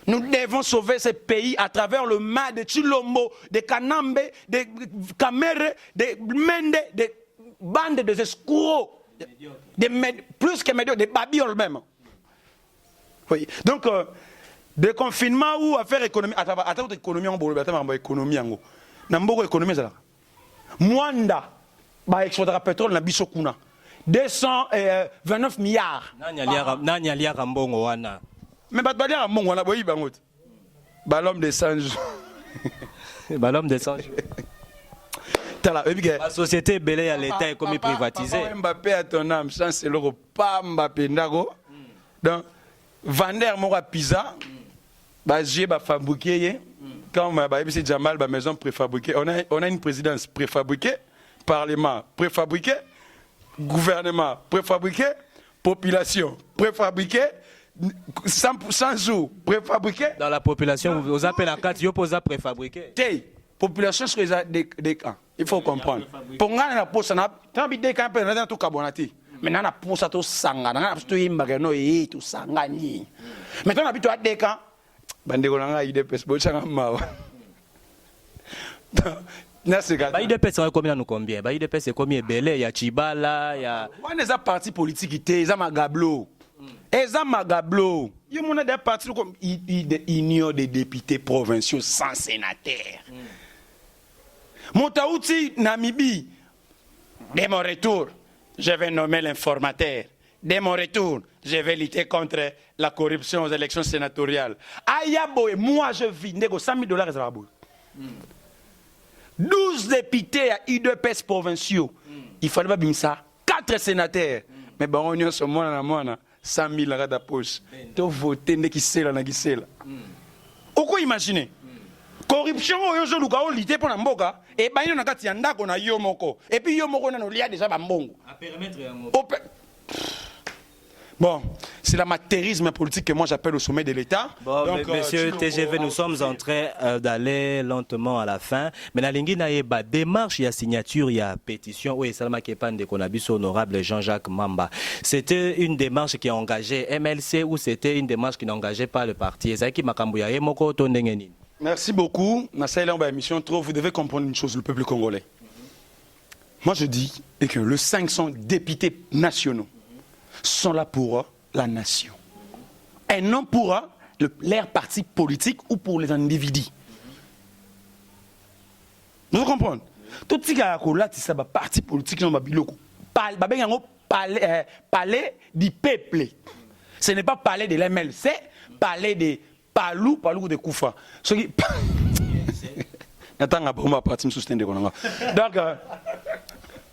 Nous devons sauver ce pays à travers le mal de Chilombo, de Kanambe, de Kamere, de Mende, de bandes de escrocs, plus que médiocres, des babioles même. Oui. Donc, déconfinement ou affaire économique, attends, économie en Bolivie, attends, économie en Go. Nambogo économie, c'est là. Mwanda, bah, exploitera pétrole, na bisokuna. 229 milliards. Nanya lia Rambongo wana. Mais bah, dire à mon wana, oui, bangot. Bah, l'homme des 100 jours. Bah, l'homme des 100 jours. La société belée à l'État est comme privatisée. Mbappé à ton âme, chance c'est le pas Mbappé Ndago. Donc, vendre mon pizza, bah, j'ai fabriqué. Quand c'est Jamal, ma maison préfabriquée. On a une présidence préfabriquée, parlement préfabriqué, gouvernement préfabriqué, population préfabriquée, 100% jours préfabriqué. Dans la population, vous appelez la carte, vous posez préfabriqué. Population sur des camps. Il faut comprendre. Pour nous, on a posé ça. Tant que des camps, on a tout cabonati. Maintenant, on a posé ça tout sanga. On a tout imbagano et tout sangani. Maintenant, on a habitué à des camps. Bande ko nanga IDPS bo changa mawa. Ba IDPS c'est combien nous combien? Ba IDPS c'est combien belé ya Chibala ya on est un parti politique té za magablo. Eza magablo. Yo mona des partis comme union des députés provinciaux sans sénateur. Montauti Namibie. Dès mon retour, je vais nommer l'informateur. Dès mon retour, je vais lutter contre la corruption aux élections sénatoriales. Ayabo et moi, je vis, négo 100 000 $. 12 députés à IDPS provinciaux. Il fallait pas bien ça. 4 sénateurs. Mais bon, on y a ce mois, 100 000 $ de poche. Tu votes, qui c'est là, qui c'est là. Pourquoi imaginer? Corruption, on a lutter pour la mboka. Et bien, on a dit qu'on a yomoko. Et puis, yomoko, on a déjà bambongo. À périmètre. Bon, c'est l'amateurisme politique que moi j'appelle au sommet de l'État. Bon, donc, monsieur TGV, nous sommes en train d'aller lentement à la fin. Mais la lingue n'a pas démarche, il y a signature, il y a pétition. Oui, Salma Kepan de Konabis honorable Jean-Jacques Mamba. C'était une démarche qui a engagé MLC ou c'était une démarche qui n'engageait pas le parti? Merci beaucoup. Vous devez comprendre une chose, le peuple congolais. Moi je dis que les 500 députés nationaux sont là pour la nation. Et non pour leur parti politique ou pour les individus. Vous comprenez? Tout ce qui est là, parti politique, palais du peuple. Ce n'est pas palais de l'MLC, palais de Palou de Koufa.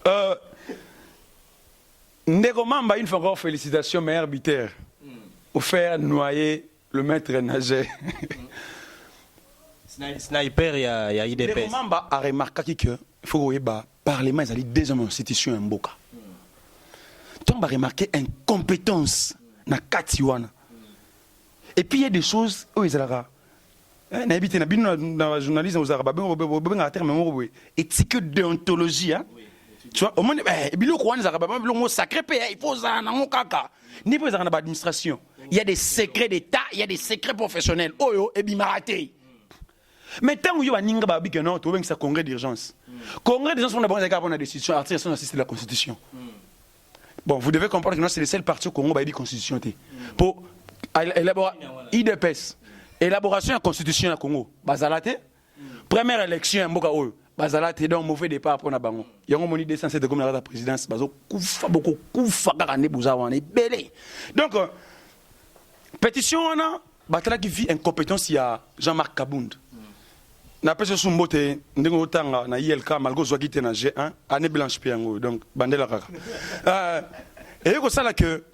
Donc, Ndeko Mamba, une fois encore, félicitations, mais arbitraire. Au faire noyer le maître nageur. Sniper, il y a IDPS. Ndeko Mamba a remarqué que il faut que le Parlement ait des institutions en Boka. Donc, on a remarqué incompétence dans Katiwana. Et puis, il y a des choses où ils ont dans le journalisme, ils ont éthique déontologie. Tu vois, au moins, il sacré il faut administration. Il y a des secrets d'État, il y a des secrets professionnels. Et bimaraté. Mais tant que vous avez un congrès d'urgence, congrès d'urgence, on a une décision, article 106 de la Constitution. Bon, vous devez comprendre que c'est le seul parti au Congo qui a une constitution. Pour élaborer IDPS, élaboration de la constitution au Congo, Bazalate, première élection, Bazalate, donc mauvais départ pour la banque. Il y a un moni 207 comme la présidence, beaucoup koufa garane bouzawane belé. Donc pétition on a batala qui vit incompétence il y a Jean-Marc Kabound. Na pese sumbote ndingo tanga na ILK malgo zwakite na G1 année blanche piango donc bandela kaka. Et comme ça là que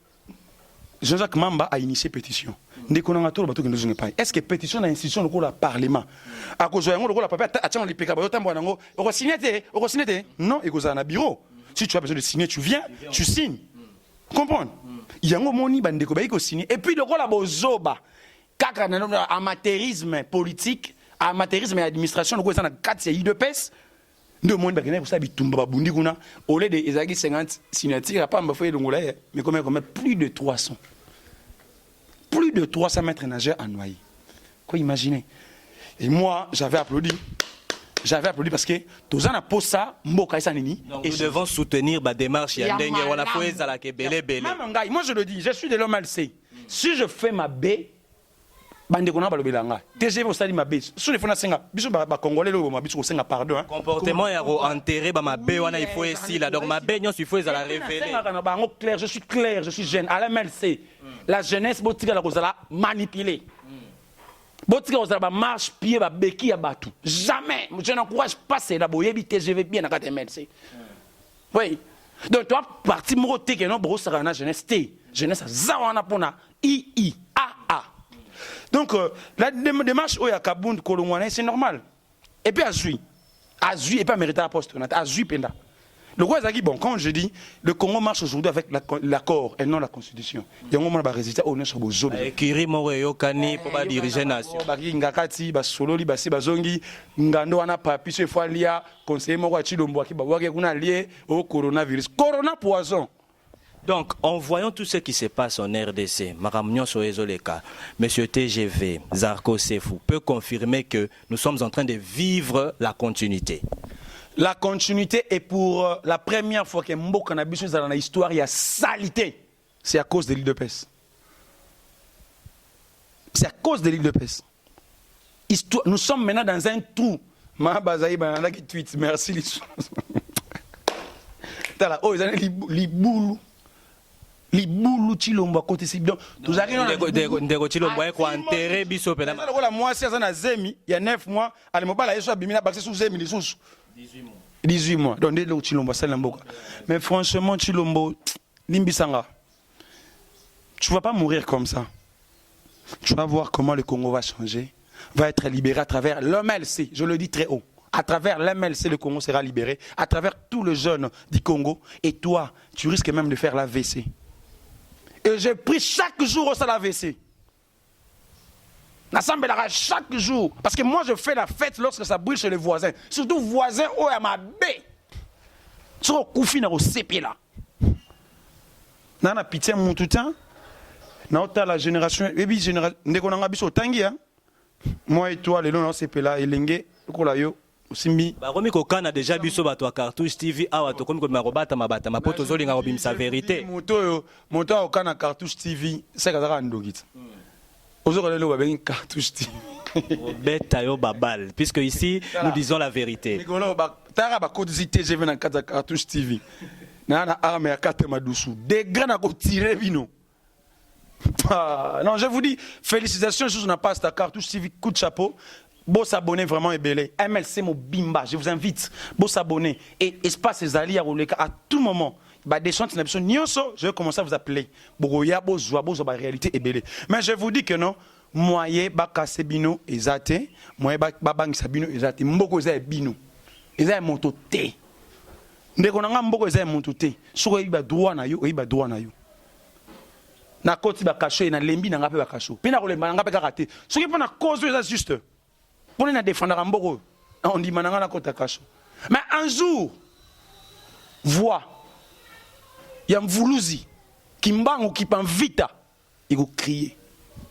Jean-Jacques Mamba a initié pétition. Est-ce que pétition dans l'institution de la Parlement à cause de la papier attends les PK non et cause un bureau. Si tu as besoin de signer, tu viens, tu signes. Comprendre? Il y a un moni bandeko ba ko signer et puis le rôle la bozoba kaka amateurisme politique, amateurisme et administration le ko ça na 4 IDPS. Deux mois de pour ça bitumba babundi kuna au lieu de ezaki 50 signatures pas mbafoye longola mais comme plus de 300. Plus de 300 mètres nageurs à noyer. Quoi imaginer? Et moi, j'avais applaudi. J'avais applaudi parce que tous en a posé ça, mboka ça nini. Et nous devons soutenir la démarche. Il y a un dengue, on a fait la kebele bele. Moi je le dis, je suis de l'homme LC. Si je fais ma baie, bande kona balobelanga. TGV au stade ma baie. Sur les fonds senga, biso ba congolais lo ma biso senga pardon. Comportement ya enterrer ba ma baie wana il faut ici là. Donc ma baie non il faut la révéler. Je suis clair, je suis jeune à la MLC. La jeunesse botika la kozala manipuler. Botika kozala marche pied ba beki ya batu. Jamais. Je n'encourage pas c'est la boyebi TGV bien na MLC. Oui. Donc toi parti moté que non bro ça na jeunesse T. Jeunesse zawana pona I A. Donc la démarche au Yakabund Kolongwane c'est normal. Et puis Azui et pas mériter la poste. Azui penda. Le roi Zaki, bon, quand je dis, le Congo marche aujourd'hui avec l'accord et non la constitution. Il y a un moment où on va résister au nez sur vos zones. Kiri Moreyo Kani pour pas diriger nation. Baki Ngakati, Basololi, Basi Bazongi, Ngando ana papi, ce fois lia, conseiller Moro Chilombo, qui baouake kuna lié au coronavirus. Corona poison. Donc, en voyant tout ce qui se passe en RDC, Maramnion Soezoleka, Monsieur TGV, Zarko Sefou, peut confirmer que nous sommes en train de vivre la continuité. La continuité est pour la première fois que Mboka na biso dans l'histoire, il y a salité. C'est à cause de l'île de Pès. C'est à cause de l'île de Pès. Nous sommes maintenant dans un trou. Mahabazaï Banana qui tweet. Merci les choses. Oh, ils ont les boulous. Les boulous Chilombo à côté c'est donc tous arrivons ndeko Chilombo est quoi enterrer biso pena. Moi c'est ça na zemi, il y a 9 mois, allez mobala yeso abimina baxé sous zemi les sous. 18 mois. Donc dès le Chilombo c'est l'amboka. Mais franchement Chilombo limbisanga. Tu vas pas mourir comme ça. Tu vas voir comment le Congo va changer, va être libéré à travers l'MLC, je le dis très haut. À travers l'MLC, le Congo sera libéré, à travers tous les jeunes du Congo. Et toi, tu risques même de faire l'AVC. Et j'ai pris chaque jour au salle AVC. L'assemblée chaque jour. Parce que moi, je fais la fête lorsque ça brûle chez les voisins. Surtout voisins, oh, à ma baie. Sur le koufi, au CP là. Nana pitié, mon tout temps. Nana la génération. Et puis, dès qu'on a un au tangi, moi et toi, les longs, CP là, et l'engue, le Simbi. Baromi Kokana déjà biso bato à Cartouche TV awa to komi ko marobata mabata mapoto zolinga obimisa vérité. Moto Okana Cartouche TV c'est kazaka ndogit. Ozoko lelo ba bengi Cartouche TV. Beta yo babal puisque ici nous disons la vérité. Nikolo ba tara ba kodisi TGV na kata Cartouche TV. Na arme ya kate madusu. Des grands na ko tirer bino. Non, je vous dis félicitations juste na passe ta Cartouche TV coup de chapeau. Beau s'abonner vraiment et belé. MLC mon bimba, je vous invite. Beau s'abonner. Et espace les alliés à tout moment. Bah des chantes je vais commencer à vous appeler. Bogoya, beau joie, beau la réalité est belé. Mais je vous dis que non, moyen ba kasebino ezate, moyen ba bang sabino ezate, mboko ezate bino. Ezate montoté. Ndeko nanga mboko ezate montoté. Soko ba droit na yo, ba droit na yo. Na koti ba kacho na lembi na ngape ba kacho. Pina ko lemba ngape karaté. Soki pona cause ezate juste. On a défendu un bon on dit maintenant la côte à cache. Mais un jour, voix, il y a un voulouzi qui m'bang ou qui m'en vita, il va crier.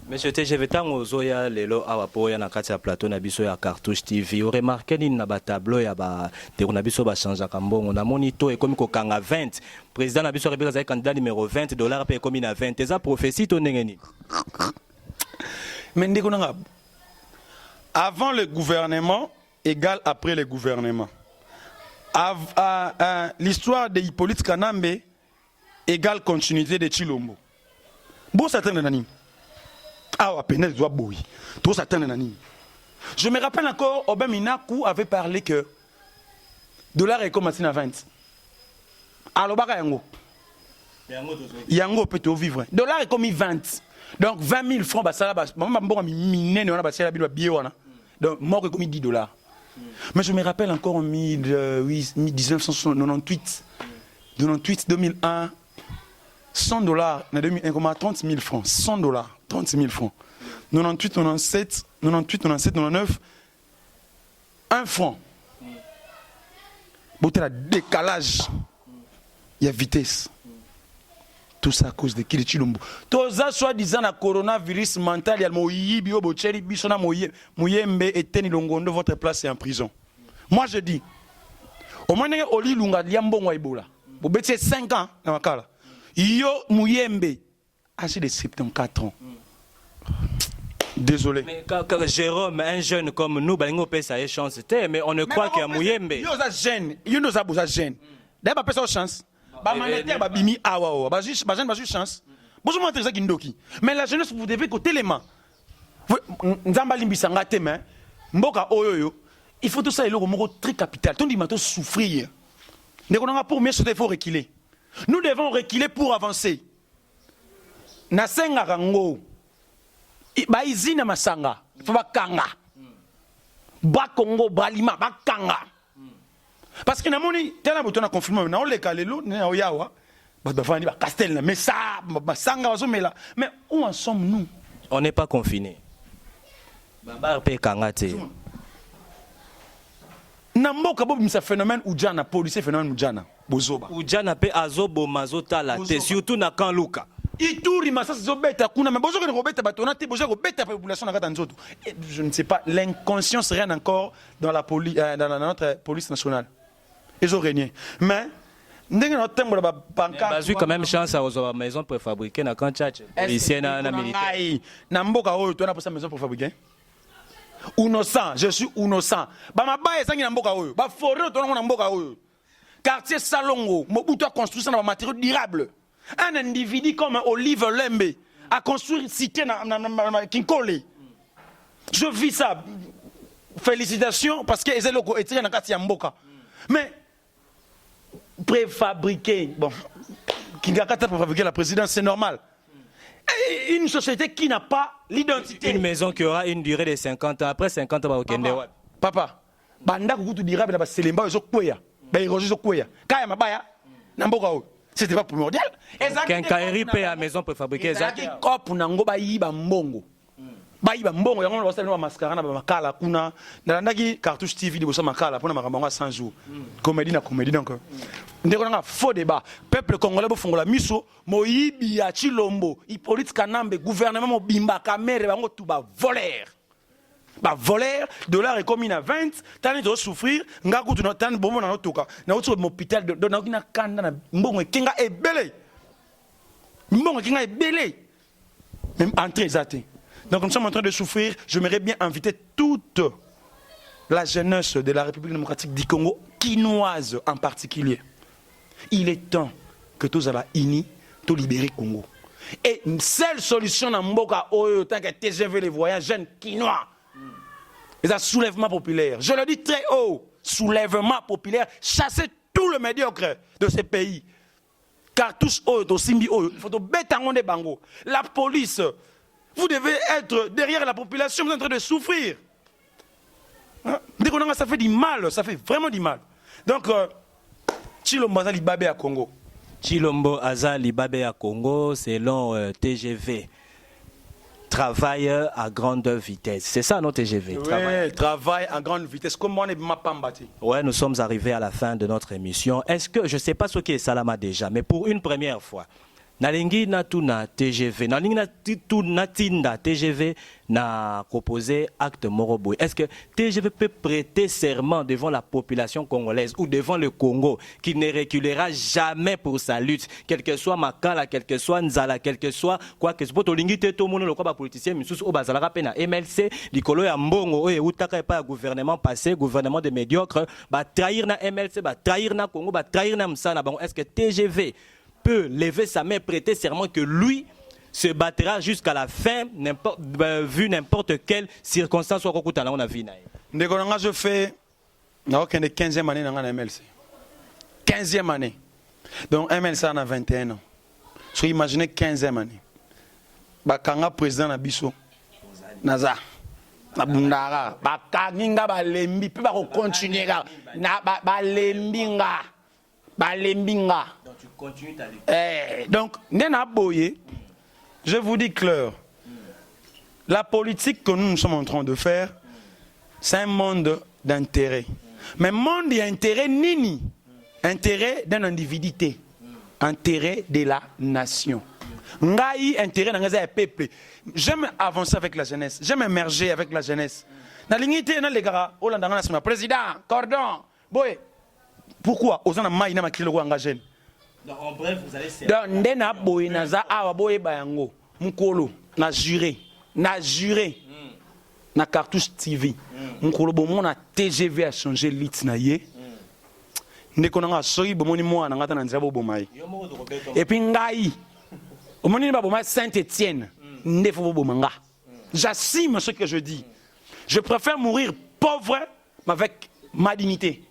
Monsieur TGV tango zoya lelo awa po ya na kati ya plateau na biso ya Cartouche TV. Vous remarquez ni na ba tableau ya ba te na biso ba changea kambongo na monito et comme ko kanga 20. Président na biso rebeka za candidat numéro 20 $ pe comme na 20. Eza prophétie to ndengeni. Mais ndeko nanga avant le gouvernement égale après le gouvernement. L'histoire de Hippolyte Kanambe égale continuité de Chilombo. Bon, ça t'attend nani. Ah, à peine doit bouillir. Tout ça t'attend nani. Je me rappelle encore, Obama Minaku avait parlé que dollar est commencé à 20. Alors, Yango. Yango peut vivre. Dollar est comme 20. Donc 20 000 francs, ça va. Maman m'a miné, on a passé la billet. Donc, moi, j'ai commis 10 $. Mais je me rappelle encore en 1998, 2001, 100 $, en 2001, 30 000 francs, 100 $, 30 000 francs. 98, 97, 99, 1 franc. Bon, il y a décalage, il y a vitesse. Tout ça à cause de qui de Chilombo. Tout ça soi-disant la coronavirus mental, il y a Moyibi, Obocheri, Bisona, Mouyembe et Teni Longondo, votre place est en prison. Moi je dis, au moins, Oli Lunga, Liambongo Ebola. Vous avez 5 ans dans ma cas. Yo Mouyembe, âgé de 74 ans. Désolé. Mais Jérôme, un jeune comme nous, ça a chance, mais on ne croit qu'il y a Mouyembe. Yo za jeune, yo nous a jeune. D'ailleurs, pas chance. Bimi awa ba juste chance. Bonjour moi ça kindoki. Mais la jeunesse vous devez côté les mains. Nzamba limbisanga teme. Mboka oyoyo. Il faut tout ça et le mot très capital. Ton dit mato souffrir. Dès qu'on a pour mieux sauter, il faut reculer. Nous devons reculer pour avancer. Nasenga rango. Ba izina masanga. Faut ba kanga. Ba Congo balima ba kanga. Parce que namoni tena boto na confirmer na oleka lelo na oyawa ba bafani ba castel na mais ça masanga bazomela mais où en sommes-nous? On n'est pas confiné. Baba pe kangate. Na mboka bobi sa phénomène ujana policier phénomène ujana bozoba. Ujana pe azobo mazota la te surtout na kan luka. Ituri masasi zobeta kuna mais bozo ko robeta batona te bozo ko beta population na kata nzoto. Je ne sais pas, l'inconscience règne encore dans la police dans notre police nationale. Ils ont régné. Mais, nous avons quand même chance à la maison pour fabriquer na quand tchatch. Ici, na militaire. Na mboka oyo tu as pour sa maison pour fabriquer. Innocent, je suis innocent. Ba mabaye sangi na mboka oyo. Ba forêt to na mboka oyo. Quartier Salongo, Mobutu a construit ça dans matériaux durables. Un individu comme Olive Lembe a construit une cité na Kinkole. Je vis ça. Félicitations parce que les locaux étaient dans quartier mboka. Mais préfabriquer, bon, qui n'a pas pour fabriquer la présidence, c'est normal. Et une société qui n'a pas l'identité. Une maison qui aura une durée de 50 ans. Après 50 ans, papa, banda kutu dira bela baselemba ezo kweya, ba eroge zo kweya. Kaya mabaya, na mboka o. C'était pas primordial. Quincaillerie paye à maison pour fabriquer ça. Cop nango ba yiba mbongo. Baïba mbongo yango na basala mascara na makala kuna nalandaki cartouche TV liboso makala pona makambo 100 jours comédie donc ndeko nga faux débat peuple congolais bofongola miso moyibi ya Chilombo Hippolyte Kanambe gouvernement mobimba kamere bango tout ba voleur dollar est comme à 20 tani to souffrir nga kutu no tani bombo na toka na utu mo hôpital do na kina kanda na mbongo kinga ebele même entrée zaté. Donc nous sommes en train de souffrir. J'aimerais bien inviter toute la jeunesse de la République démocratique du Congo, quinoise en particulier. Il est temps que tous soient unis, tous libérer Congo. Et une seule solution dans Mboka Oyo, tant que TGV les voyants jeunes quinois, c'est un soulèvement populaire. Je le dis très haut, soulèvement populaire, chasser tout le médiocre de ces pays. Cartouche Oyo, Simbi Oyo, il faut tout bétangon des bangos. La police. Vous devez être derrière la population, vous êtes en train de souffrir. Dès qu'on a ça fait du mal, ça fait vraiment du mal. Donc, Chilombo Azali Babé à Congo. Chilombo Azali Babé à Congo, selon TGV. Travail à grande vitesse. C'est ça, non, TGV? Oui, travail à grande vitesse. Comment on est mapambati? Ouais, nous sommes arrivés à la fin de notre émission. Est-ce que, je ne sais pas ce qui est Salama déjà, mais pour une première fois, nalingi na tuna TGV nalingi na tuna tinda TGV na proposé acte moroboy. Est-ce que TGV peut prêter serment devant la population congolaise ou devant le Congo qu'il ne reculera jamais pour sa lutte, quel que soit Makala, quel que soit Nzala, quel que soit quoi que ce soit tolingi te to mono le quoi politicien misusu o bazalaka pe na MLC likolo ya mbongo o eutaka pa gouvernement passé, gouvernement de médiocre, ba trahir na MLC, ba trahir na Congo, ba trahir na Msana. Bon, est-ce que TGV peut lever sa main, prêter serment que lui se battra jusqu'à la fin, vu n'importe quelle circonstance ou quoi on a vu. Je fais 15e année dans la MLC. 15e année. Donc MLC en a 21 ans. So imaginez 15e année. Bakanga président na biso. Naza. Na bundara. Bakaginga balembi pe ba continuer na balembinga. Balembinga. Donc tu continues ta lutte. Donc, Nena Boye, je vous dis clair, la politique que nous sommes en train de faire, c'est un monde d'intérêt. Mais monde d'intérêt nini, intérêt d'un individuité. intérêt de la nation. Ngai intérêt dans le peuple. J'aime avancer avec la jeunesse. J'aime émerger avec la jeunesse. Dans l'unité, dans les gars, président, cordon, boy. Pourquoi? Aux gens maïna ma kilo engagé. En bref, vous allez dans ndena boy naza awa boy bayango. Mukolo na juré. Na Cartouche TV. Mukolo bon na TGV a changé lit na ye. Ndeko na soyi bomoni moi na ngata na nzabo bomai. Et puis ngai. Omoni ba bomai Saint-Étienne. Ndefo bomanga. J'assume ce que je dis. Je préfère mourir pauvre mais avec ma dignité.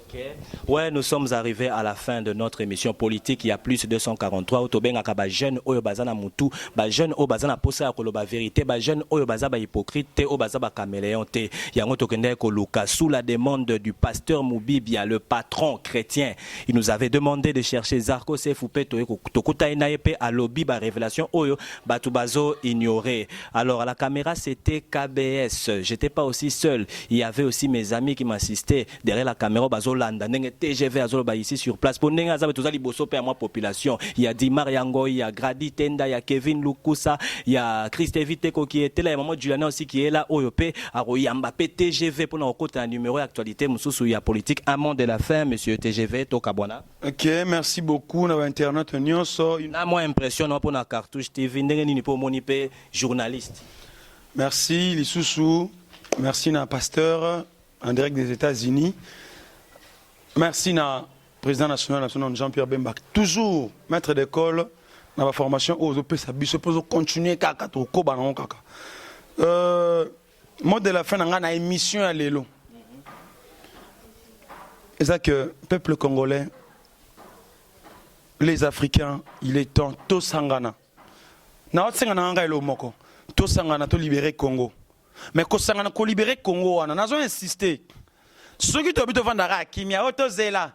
Okay. Ouais, nous sommes arrivés à la fin de notre émission politique. Il y a plus de 243 autobenga kaba jeune oyo bazana mutu, ba jeune o bazana posa ko loba vérité, ba jeune oyo bazaba hypocrite, te o bazaba caméléon te. Yango tokende ko luka sous la demande du pasteur Moubibia, le patron chrétien. Il nous avait demandé de chercher Zarko Sefoupé tokuta inayepe à lobby ba révélation oyo batu bazo ignoré. Alors à la caméra c'était KBS. J'étais pas aussi seul. Il y avait aussi mes amis qui m'assistaient derrière la caméra bazo TGV ici sur place pour moi population. Il y a Dimar Yango, il y a Grady Tenda, il y a Kevin Lukusa, il y a Christevie Teko qui était là, il y a Maman Juliana aussi qui est là, Oyope, Mbappé TGV pour nous côté un numéro d'actualité, Moussou, il y a politique, amont de la fin, monsieur TGV, Tokabwana. Ok, merci beaucoup, dans Internet, moi impression pour la Cartouche TV, n'est pour mon journaliste. Merci, Lissoussou, merci, na pasteur, en direct des États-Unis. Merci na président national Jean-Pierre Bemba, toujours maître d'école dans la formation aux OP Sabiso pour continuer kaka to ko banon kaka. Mot de la fin na émission à l'élo. C'est ça que peuple congolais, les Africains, il est temps to sangana. Na otsengana nga elo moko. To sangana to libérer Congo. Mais ko sangana ko libérer Congo on a insisté. Ceux qui te vendent Kimia, Tozela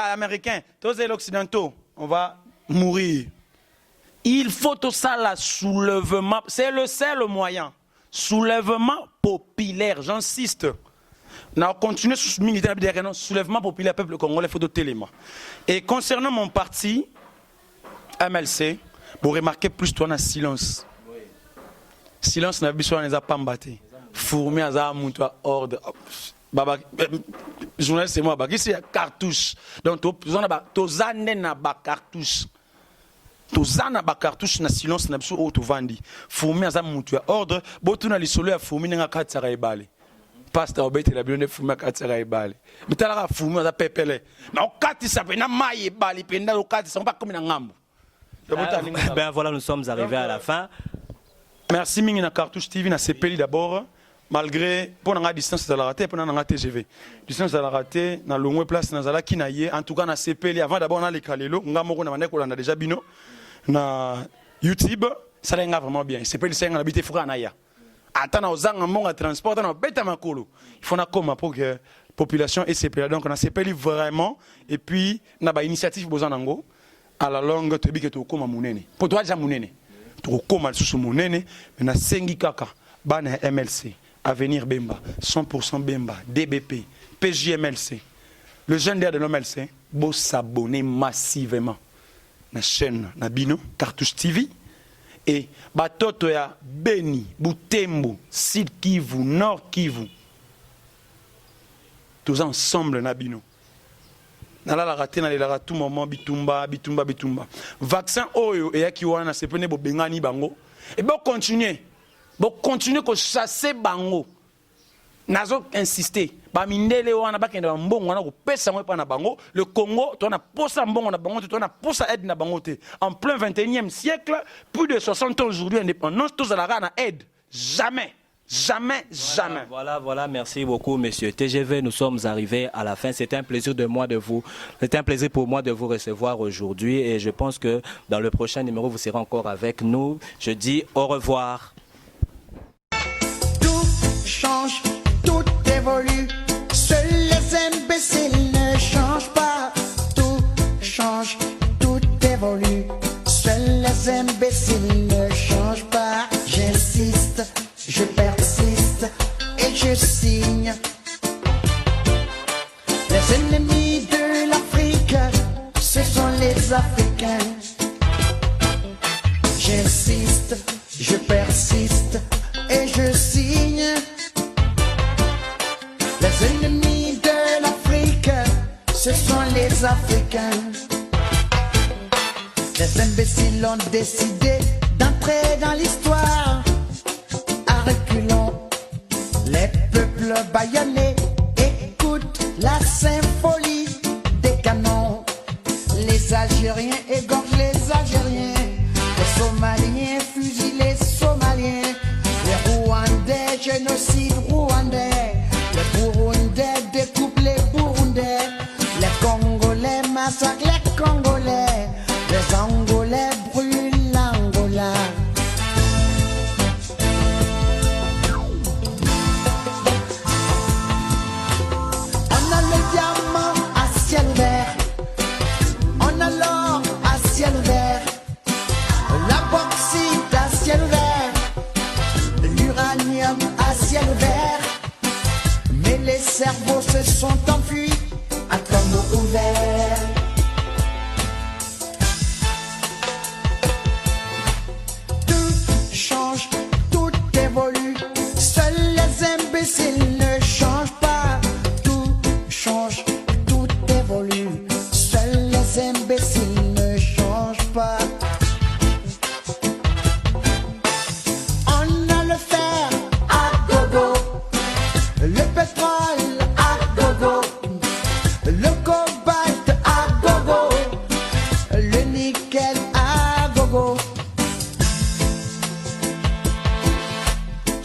américain, Tozela occidentaux, on va mourir. Il faut tout ça là, soulèvement, c'est le seul moyen. Soulèvement populaire, j'insiste. On a continué sur le militaire, soulèvement populaire, peuple congolais, il faut d'autres éléments. Et concernant mon parti, MLC, vous remarquez plus toi dans silence. Silence n'a pas pas mbatté. Fourmi à Zamoutoua, ordre. Baba, journaliste c'est moi, ici il y a cartouche. Donc, tu as na ba cartouche. Tu as ba cartouche na silence na biso o tu vandi. Fourmi aza mutu ordre, botu na lisolo ya fourmi nga katsara ebale. Pasteur obete la bilone fourmi katsara ebale. Bitala fourmi aza pepele. Na okati sa pe na mai ebale penda okati sa pas comme na ngambo. Ben voilà, nous sommes arrivés à la fin. Merci mingi na Cartouche TV na CPI d'abord. Malgré pour la distance de la raté pour la TGV distance de la raté na longue place na zala kinaye en tout cas na CPL avant d'abord na les kalelo ngamoko na maneko na déjà bino na YouTube ça l'enga vraiment bien CPL c'est na habité fura na ya atana ozanga monga transport na beta makolo il faut na comme pour que population et CPL donc na CPL vraiment et puis na ba initiative besoin nango à la longue to bike to koma munene pour toi ja munene to koma susu munene na sengi kaka bana MLC Avenir Bemba, 100% Bemba, DBP, PJMLC. Le jeune de l'OMLC, beau s'abonner massivement à la chaîne Nabino, Cartouche TV. Et Batoto ya Beni, Butembo, Sud Kivu, Nord Kivu. Tous ensemble Nabino. Nala la raté na la tout moment bitumba. Vaccin oyo et qui wana se pene bo bengani bango. Et bon continuer. Bon, continuez à chasser bango. Nazo insister. Ba mindele wana ba kenda mbongo wana ko pesa mo pa na bango. Le Congo, tu na posa mbongo na bango, tu na posa aide na bango te. En plein 21e siècle, plus de 60 ans aujourd'hui indépendance, tous à la na aide. Jamais. Jamais. Voilà, merci beaucoup, monsieur TGV. Nous sommes arrivés à la fin. C'était un plaisir pour moi de vous recevoir aujourd'hui. Et je pense que dans le prochain numéro, vous serez encore avec nous. Je dis au revoir. Change, tout évolue. Seuls les imbéciles ne changent pas. Tout change, tout évolue. Seuls les imbéciles ne changent pas. J'insiste, je persiste et je signe. Les ennemis de l'Afrique, ce sont les Africains. J'insiste, je persiste et je signe. Les ennemis de l'Afrique, ce sont les Africains. Les imbéciles ont décidé d'entrer dans l'histoire. À reculons, les peuples bâillonnés écoutent la symphonie des canons. Les Algériens égorgent les Algériens. Les Somaliens fusillent les Somaliens. Les Rwandais génocide rwandais. Les Burundais découpent les Burundais. Les Congolais massacrent les Congolais. Les Angolais brûlent l'Angola. On a le diamant à ciel ouvert. On a l'or à ciel ouvert. La bauxite à ciel ouvert. L'uranium à ciel ouvert. Mais les cerveaux se sont enfuis à tombeau ouvert. Tout change, tout évolue. Seuls les imbéciles ne changent pas. Tout change, tout évolue. Seuls les imbéciles ne changent pas. On a le fer à gogo, le pétrole à gogo, le cobalt à gogo, le nickel à gogo.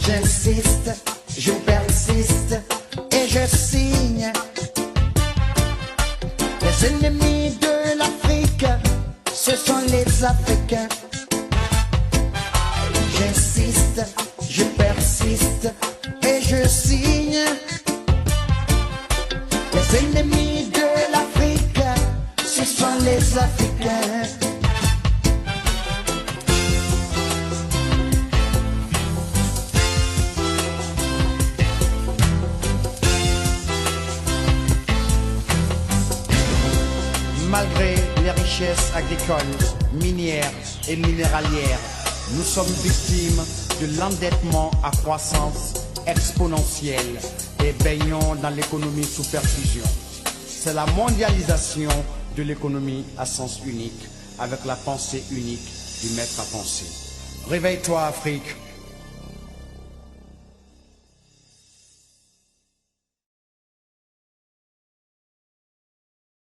J'insiste, je persiste et je signe. Les ennemis de l'Afrique, ce sont les Africains. J'insiste, je persiste et je signe. Les ennemis de l'Afrique, ce sont les Africains. Malgré les richesses agricoles, minières et minéralières, nous sommes victimes de l'endettement à croissance exponentielle et baignons dans l'économie sous perfusion. C'est la mondialisation de l'économie à sens unique, avec la pensée unique du maître à penser. Réveille-toi, Afrique.